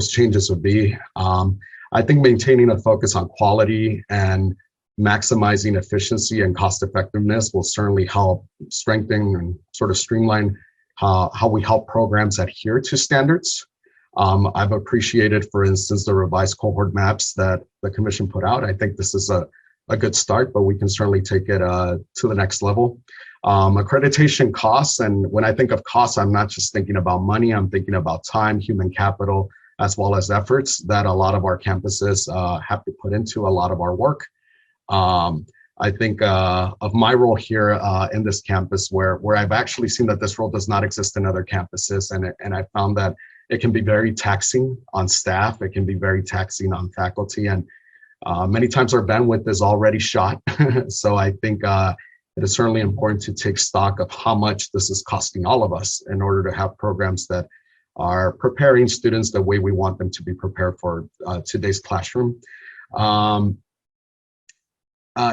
changes would be. I think maintaining a focus on quality and maximizing efficiency and cost effectiveness will certainly help strengthen and sort of streamline how we help programs adhere to standards. I've appreciated, for instance, the revised cohort maps that the Commission put out. I think this is a good start, but we can certainly take it to the next level. Accreditation costs, and when I think of costs, I'm not just thinking about money, I'm thinking about time, human capital, as well as efforts that a lot of our campuses have to put into a lot of our work. I think of my role here in this campus where I've actually seen that this role does not exist in other campuses, and I found that it can be very taxing on staff, it can be very taxing on faculty, and many times our bandwidth is already shot. So I think it is certainly important to take stock of how much this is costing all of us in order to have programs that are preparing students the way we want them to be prepared for today's classroom.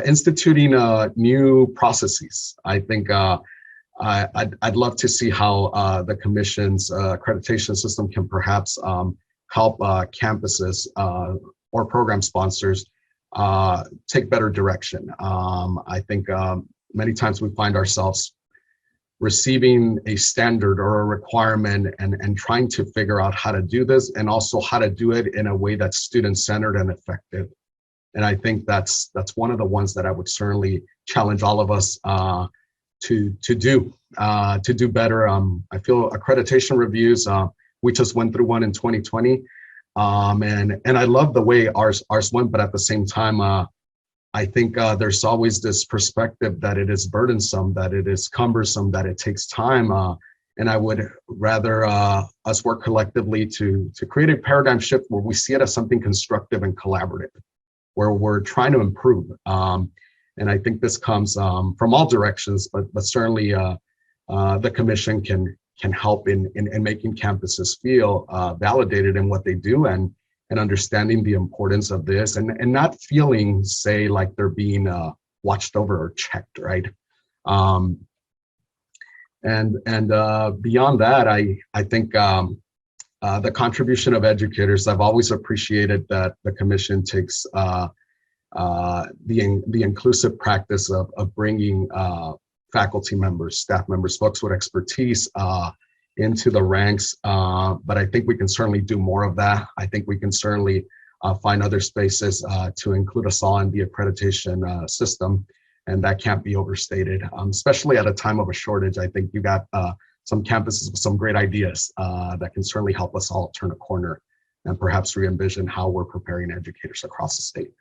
Instituting new processes. I think I'd love to see how the Commission's accreditation system can perhaps help campuses or program sponsors take better direction. I think many times we find ourselves receiving a standard or a requirement and trying to figure out how to do this, and also how to do it in a way that's student-centered and effective. And I think that's one of the ones that I would certainly challenge all of us do better. I feel accreditation reviews. We just went through one in 2020, and I love the way ours went. But at the same time, I think there's always this perspective that it is burdensome, that it is cumbersome, that it takes time. And I would rather us work collectively to create a paradigm shift where we see it as something constructive and collaborative, where we're trying to improve. And I think this comes from all directions, but certainly the commission can help in making campuses feel validated in what they do and understanding the importance of this and not feeling, say, like they're being watched over or checked, right? And beyond that, I think the contribution of educators, I've always appreciated that the commission takes the inclusive practice of bringing faculty members, staff members, folks with expertise into the ranks. But I think we can certainly do more of that. I think we can certainly find other spaces to include us all in the accreditation system. And that can't be overstated, especially at a time of a shortage. I think you got some campuses with some great ideas that can certainly help us all turn a corner and perhaps re-envision how we're preparing educators across the state.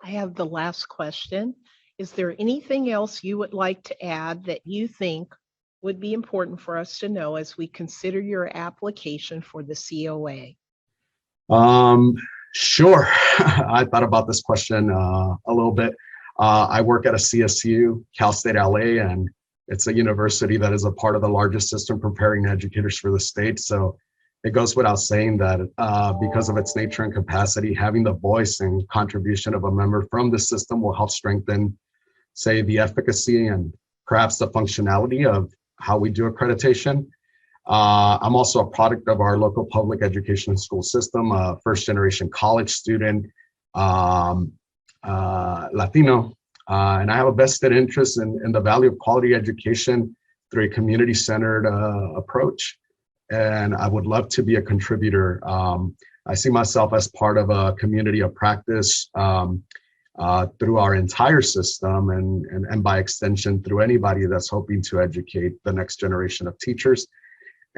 I have the last question. Is there anything else you would like to add that you think would be important for us to know as we consider your application for the COA? Sure. I thought about this question a little bit. I work at a CSU, Cal State LA, and it's a university that is a part of the largest system preparing educators for the state. So it goes without saying that because of its nature and capacity, having the voice and contribution of a member from the system will help strengthen, say, the efficacy and perhaps the functionality of how we do accreditation. I'm also a product of our local public education school system, a first-generation college student, Latino, and I have a vested interest in the value of quality education through a community-centered approach. And I would love to be a contributor. I see myself as part of a community of practice through our entire system and by extension through anybody that's hoping to educate the next generation of teachers.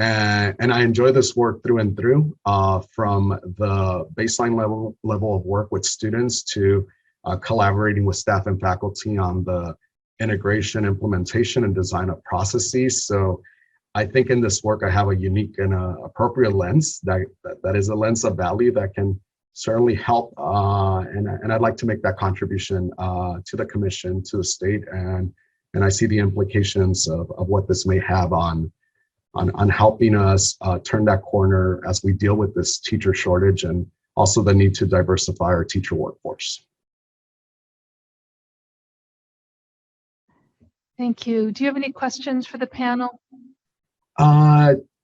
And I enjoy this work through and through, from the baseline level of work with students to collaborating with staff and faculty on the integration, implementation, and design of processes. So I think in this work, I have a unique and appropriate lens that is a lens of value that can certainly help. And I'd like to make that contribution to the commission, to the state, and I see the implications of what this may have on helping us turn that corner as we deal with this teacher shortage and also the need to diversify our teacher workforce. Thank you. Do you have any questions for the panel?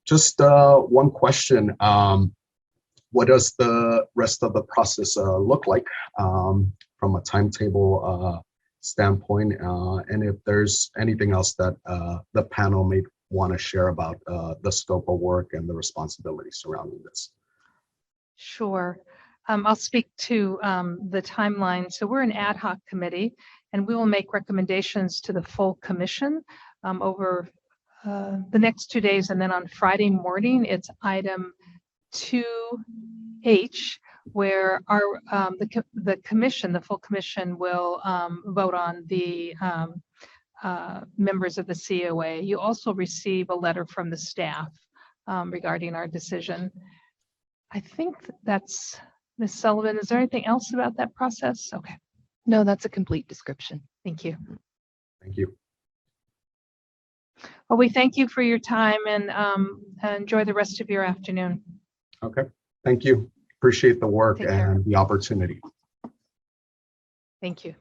Just one question. What does the rest of the process look like from a timetable standpoint? And if there's anything else that the panel may want to share about the scope of work and the responsibilities surrounding this. Sure. I'll speak to the timeline. So we're an ad hoc committee, and we will make recommendations to the full commission over the next 2 days. And then on Friday morning, it's item 2H, where the commission, the full commission, will vote on the members of the COA. You also receive a letter from the staff regarding our decision. I think that's, Ms. Sullivan, is there anything else about that process? Okay. No, that's a complete description. Thank you. Thank you. Well, we thank you for your time and enjoy the rest of your afternoon. Okay. Thank you. Appreciate the work and the opportunity. Thank you.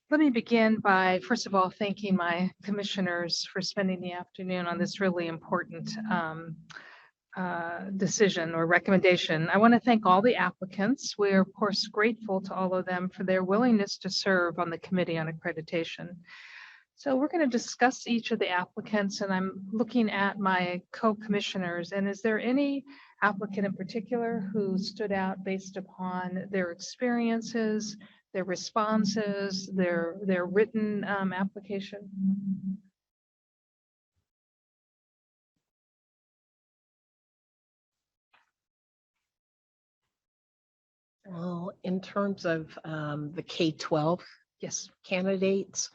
Let me begin by, first of all, thanking my commissioners for spending the afternoon on this really important decision or recommendation. I want to thank all the applicants. We're, of course, grateful to all of them for their willingness to serve on the Committee on Accreditation. So we're going to discuss each of the applicants, and I'm looking at my co-commissioners. And is there any applicant in particular who stood out based upon their experiences, their responses, their written application? Well, in terms of the K-12 Yes. candidates,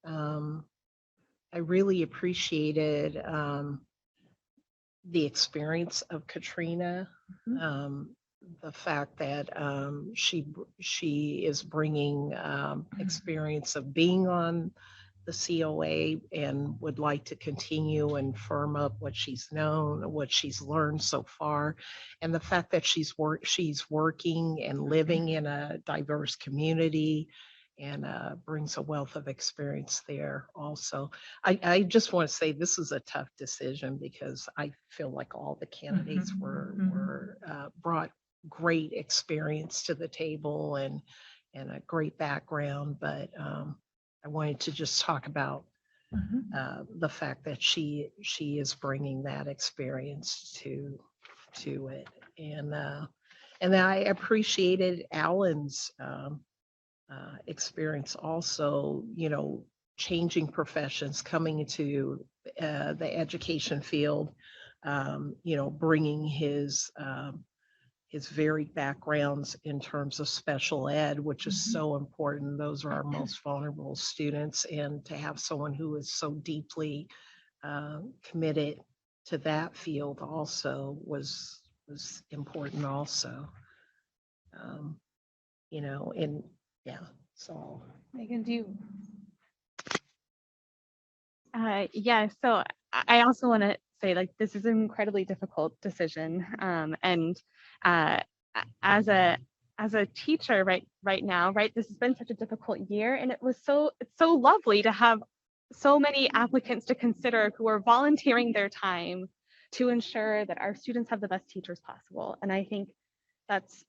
I really appreciated the experience of Katrina, the fact that she is bringing experience of being on the COA and would like to continue and firm up what she's known, what she's learned so far, and the fact that she's working and living in a diverse community and brings a wealth of experience there also. I just want to say this is a tough decision because I feel like all the candidates were brought great experience to the table and a great background, but I wanted to just talk about the fact that she is bringing that experience to it, and I appreciated Alan's experience also. You know, changing professions, coming into the education field. You know, bringing his varied backgrounds in terms of special ed, which is so important. Those are our most vulnerable students, and to have someone who is so deeply committed to that field also was important also. You know, and yeah, so. Megan, do you? Yeah, so I also want to say, like, this is an incredibly difficult decision, and as a teacher right now, right, this has been such a difficult year, and it's so lovely to have so many applicants to consider who are volunteering their time to ensure that our students have the best teachers possible. And I think that's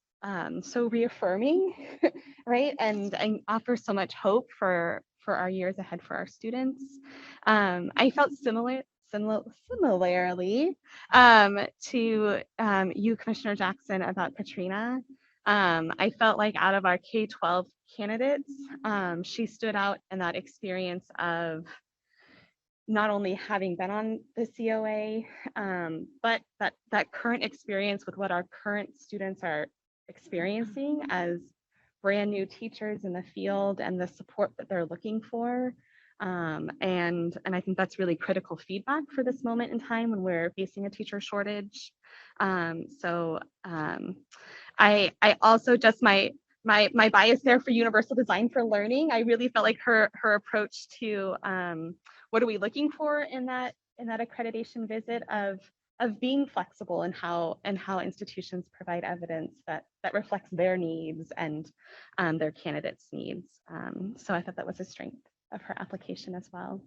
so reaffirming, right, and offers so much hope for our years ahead for our students. I felt similarly to you, Commissioner Jackson, about Katrina. I felt like out of our K-12 candidates, she stood out in that experience of not only having been on the COA, but that current experience with what our current students are experiencing as brand new teachers in the field and the support that they're looking for. And I think that's really critical feedback for this moment in time when we're facing a teacher shortage. I also, just my bias there for universal design for learning, I really felt like her approach to what are we looking for in that accreditation visit of being flexible in how institutions provide evidence that reflects their needs and their candidates' needs. So I thought that was a strength of her application as well.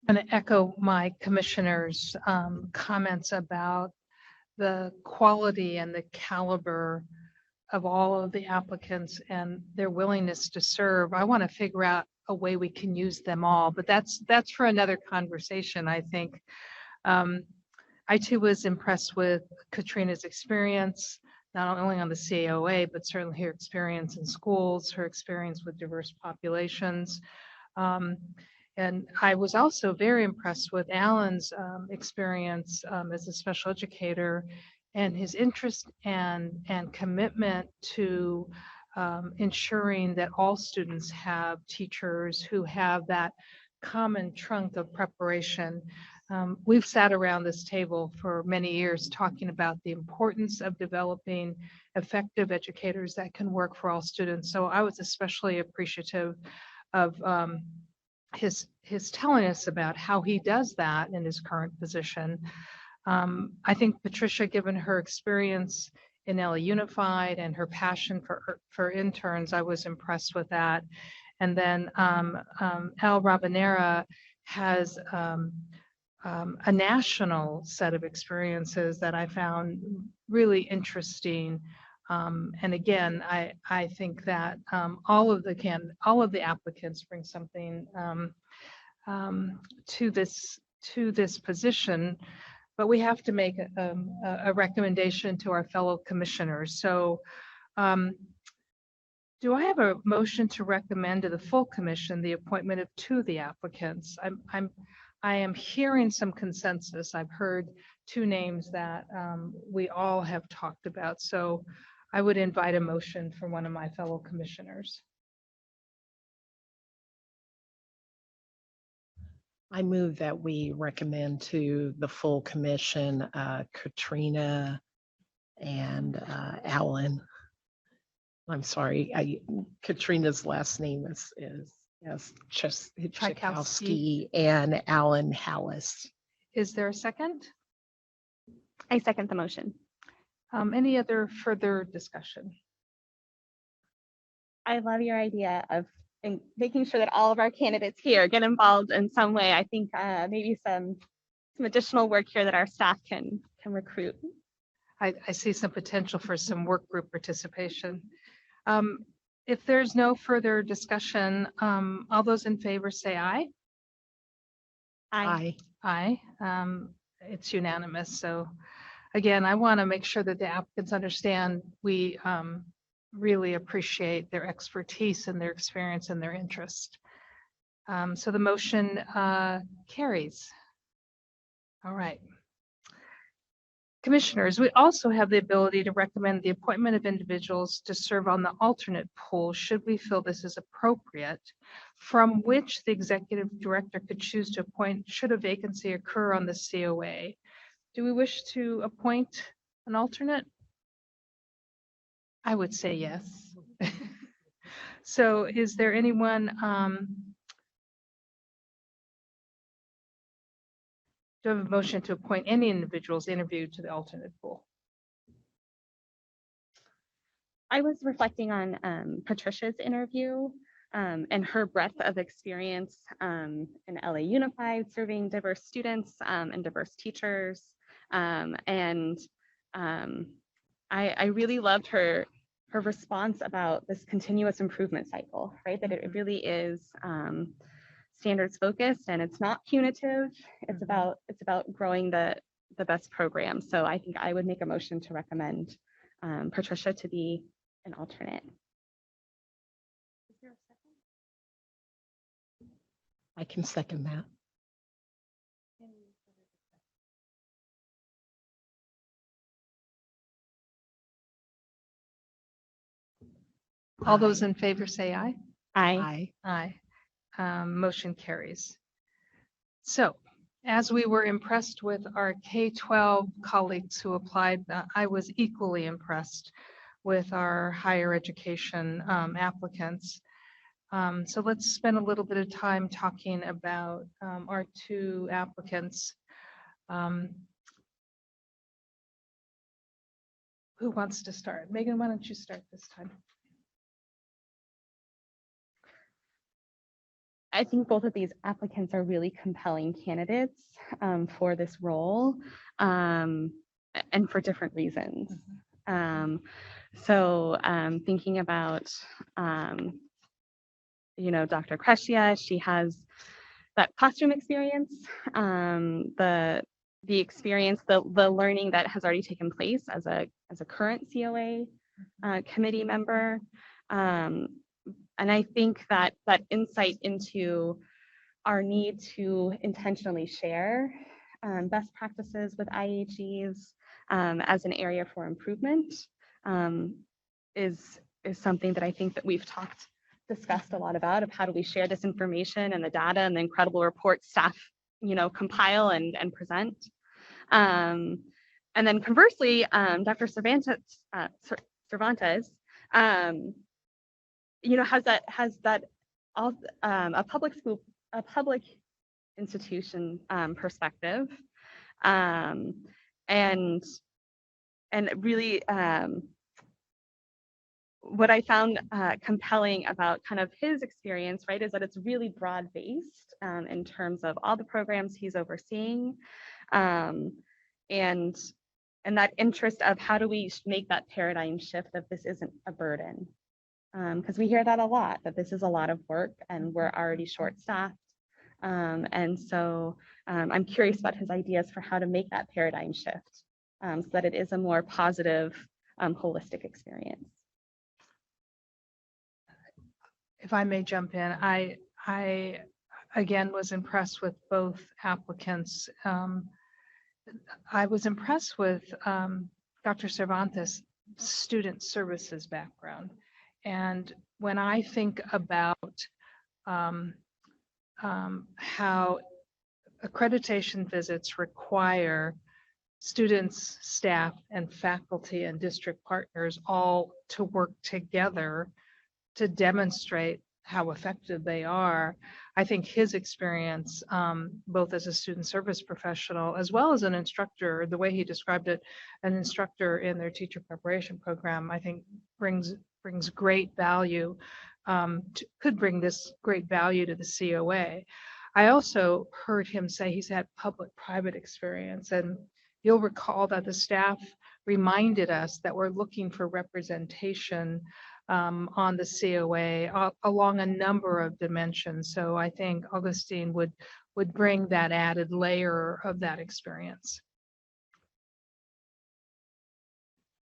I'm going to echo my commissioner's comments about the quality and the caliber of all of the applicants and their willingness to serve. I want to figure out a way we can use them all, but that's for another conversation, I think. I too was impressed with Katrina's experience, not only on the COA, but certainly her experience in schools, her experience with diverse populations. And I was also very impressed with Alan's experience as a special educator and his interest and commitment to ensuring that all students have teachers who have that common trunk of preparation. We've sat around this table for many years talking about the importance of developing effective educators that can work for all students. So I was especially appreciative of his telling us about how he does that in his current position. I think Patricia, given her experience in LA Unified and her passion for interns, I was impressed with that. And then Al Rabanera has a national set of experiences that I found really interesting And again, I think that all of the applicants bring something to this position, but we have to make a recommendation to our fellow commissioners. So do I have a motion to recommend to the full commission the appointment of two of the applicants? I am hearing some consensus. I've heard two names that we all have talked about. So I would invite a motion from one of my fellow commissioners. I move that we recommend to the full commission, Katrina and Alan. I'm sorry, Katrina's last name is Tchaikovsky and Alan Hallis. Is there a second? I second the motion. Any other further discussion? I love your idea of making sure that all of our candidates here get involved in some way. I think maybe some additional work here that our staff can recruit. I see some potential for some work group participation. If there's no further discussion, all those in favor say aye. Aye. Aye. It's unanimous. So again, I want to make sure that the applicants understand we really appreciate their expertise and their experience and their interest. So the motion carries. All right. Commissioners, we also have the ability to recommend the appointment of individuals to serve on the alternate pool should we feel this is appropriate, from which the executive director could choose to appoint should a vacancy occur on the COA. Do we wish to appoint an alternate? I would say yes. So is there anyone, do I have a motion to appoint any individuals interviewed to the alternate pool? I was reflecting on Patricia's interview and her breadth of experience in LA Unified, serving diverse students and diverse teachers. I really loved her response about this continuous improvement cycle, right? That it really is standards focused and it's not punitive. It's about growing the best program. So I think I would make a motion to recommend Patricia to be an alternate. Is there a second? I can second that. All those in favor say aye. Aye. Aye. Aye. Motion carries. So as we were impressed with our K-12 colleagues who applied, I was equally impressed with our higher education applicants. So let's spend a little bit of time talking about our two applicants. Who wants to start? Megan, why don't you start this time? I think both of these applicants are really compelling candidates for this role and for different reasons. Thinking about, Dr. Kreshia, she has that classroom experience, the experience, the learning that has already taken place as a current COA committee member. And I think that insight into our need to intentionally share best practices with IHEs as an area for improvement is something that I think that we've discussed a lot about, of how do we share this information and the data and the incredible reports staff, compile and present. And then conversely, Dr. Cervantes, has that a public institution perspective, and really what I found compelling about kind of his experience, right, is that it's really broad-based in terms of all the programs he's overseeing, and and that interest of how do we make that paradigm shift that this isn't a burden. Because we hear that a lot, that this is a lot of work and we're already short-staffed. And so I'm curious about his ideas for how to make that paradigm shift so that it is a more positive, holistic experience. If I may jump in, I again was impressed with both applicants. I was impressed with Dr. Cervantes' student services background. And when I think about how accreditation visits require students, staff, and faculty and district partners all to work together to demonstrate how effective they are, I think his experience, both as a student service professional as well as an instructor, the way he described it, an instructor in their teacher preparation program, I think brings great value, could bring this great value to the COA. I also heard him say he's had public-private experience, and you'll recall that the staff reminded us that we're looking for representation on the COA along a number of dimensions. So I think Augustine would bring that added layer of that experience.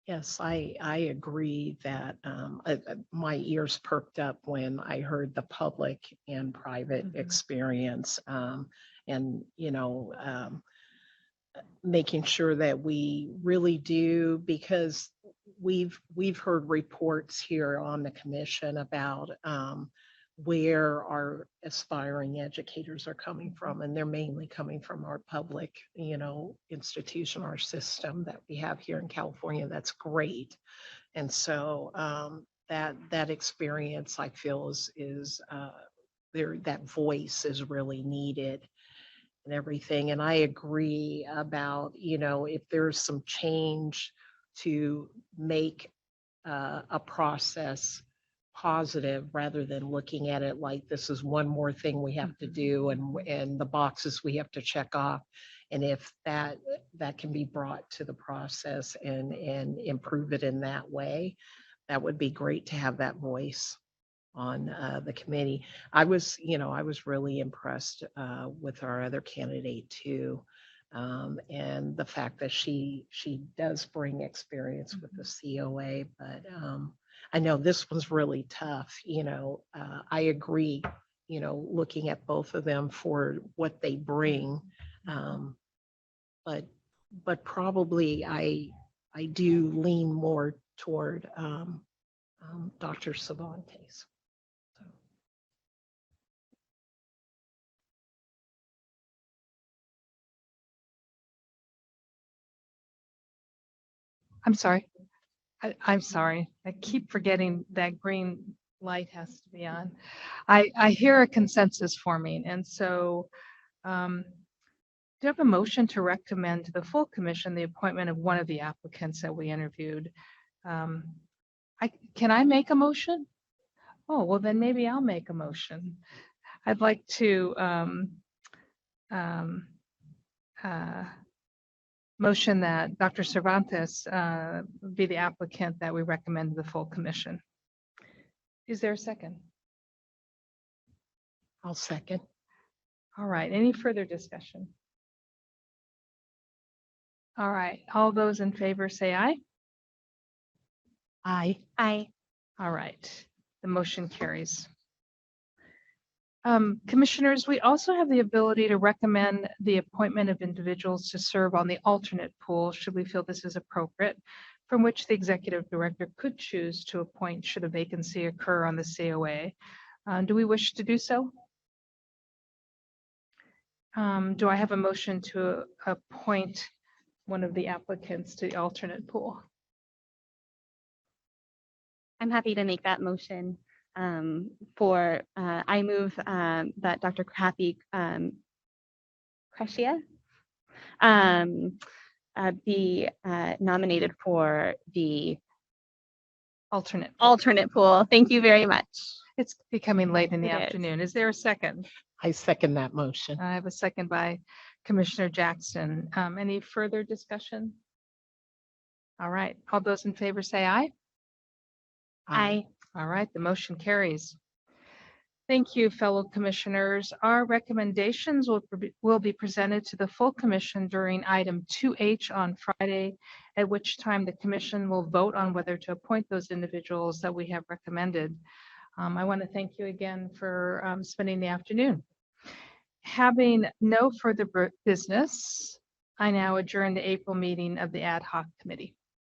Yes, I agree that my ears perked up when I heard the public and private experience, and making sure that we really do, because we've heard reports here on the commission about where our aspiring educators are coming from, and they're mainly coming from our public, institution, our system that we have here in California. That's great. And so that experience, I feel, is there, that voice is really needed and everything. And I agree about, if there's some change to make a process positive rather than looking at it like this is one more thing we have to do and the boxes we have to check off. And if that can be brought to the process and improve it in that way, that would be great to have that voice on the committee. I was really impressed with our other candidate too. And the fact that she does bring experience with the COA, but I know this one's really tough. I agree, looking at both of them for what they bring. But probably I do lean more toward Dr. Cervantes. I'm sorry. I'm sorry. I keep forgetting that green light has to be on. I hear a consensus forming, and so do you have a motion to recommend to the full commission the appointment of one of the applicants that we interviewed? Can I make a motion? Oh, well, then maybe I'll make a motion. I'd like to motion that Dr. Cervantes be the applicant that we recommend to the full commission. Is there a second? I'll second. All right. Any further discussion? All right. All those in favor say aye. Aye. Aye. All right. The motion carries. Commissioners, we also have the ability to recommend the appointment of individuals to serve on the alternate pool should we feel this is appropriate, from which the executive director could choose to appoint should a vacancy occur on the COA. Do we wish to do so? Do I have a motion to appoint one of the applicants to the alternate pool? I'm happy to make that motion. I move that Dr. Kathy Crescia be nominated for the alternate pool. Thank you very much. It's becoming late in the It is. afternoon. Is there a second? I second that motion. I have a second by Commissioner Jackson. Any further discussion? All right, all those in favor say aye. Aye. All right, the motion carries. Thank you, fellow commissioners. Our recommendations will be presented to the full commission during item 2H on Friday, at which time the commission will vote on whether to appoint those individuals that we have recommended. I want to thank you again for spending the afternoon. Having no further business, I now adjourn the April meeting of the ad hoc committee.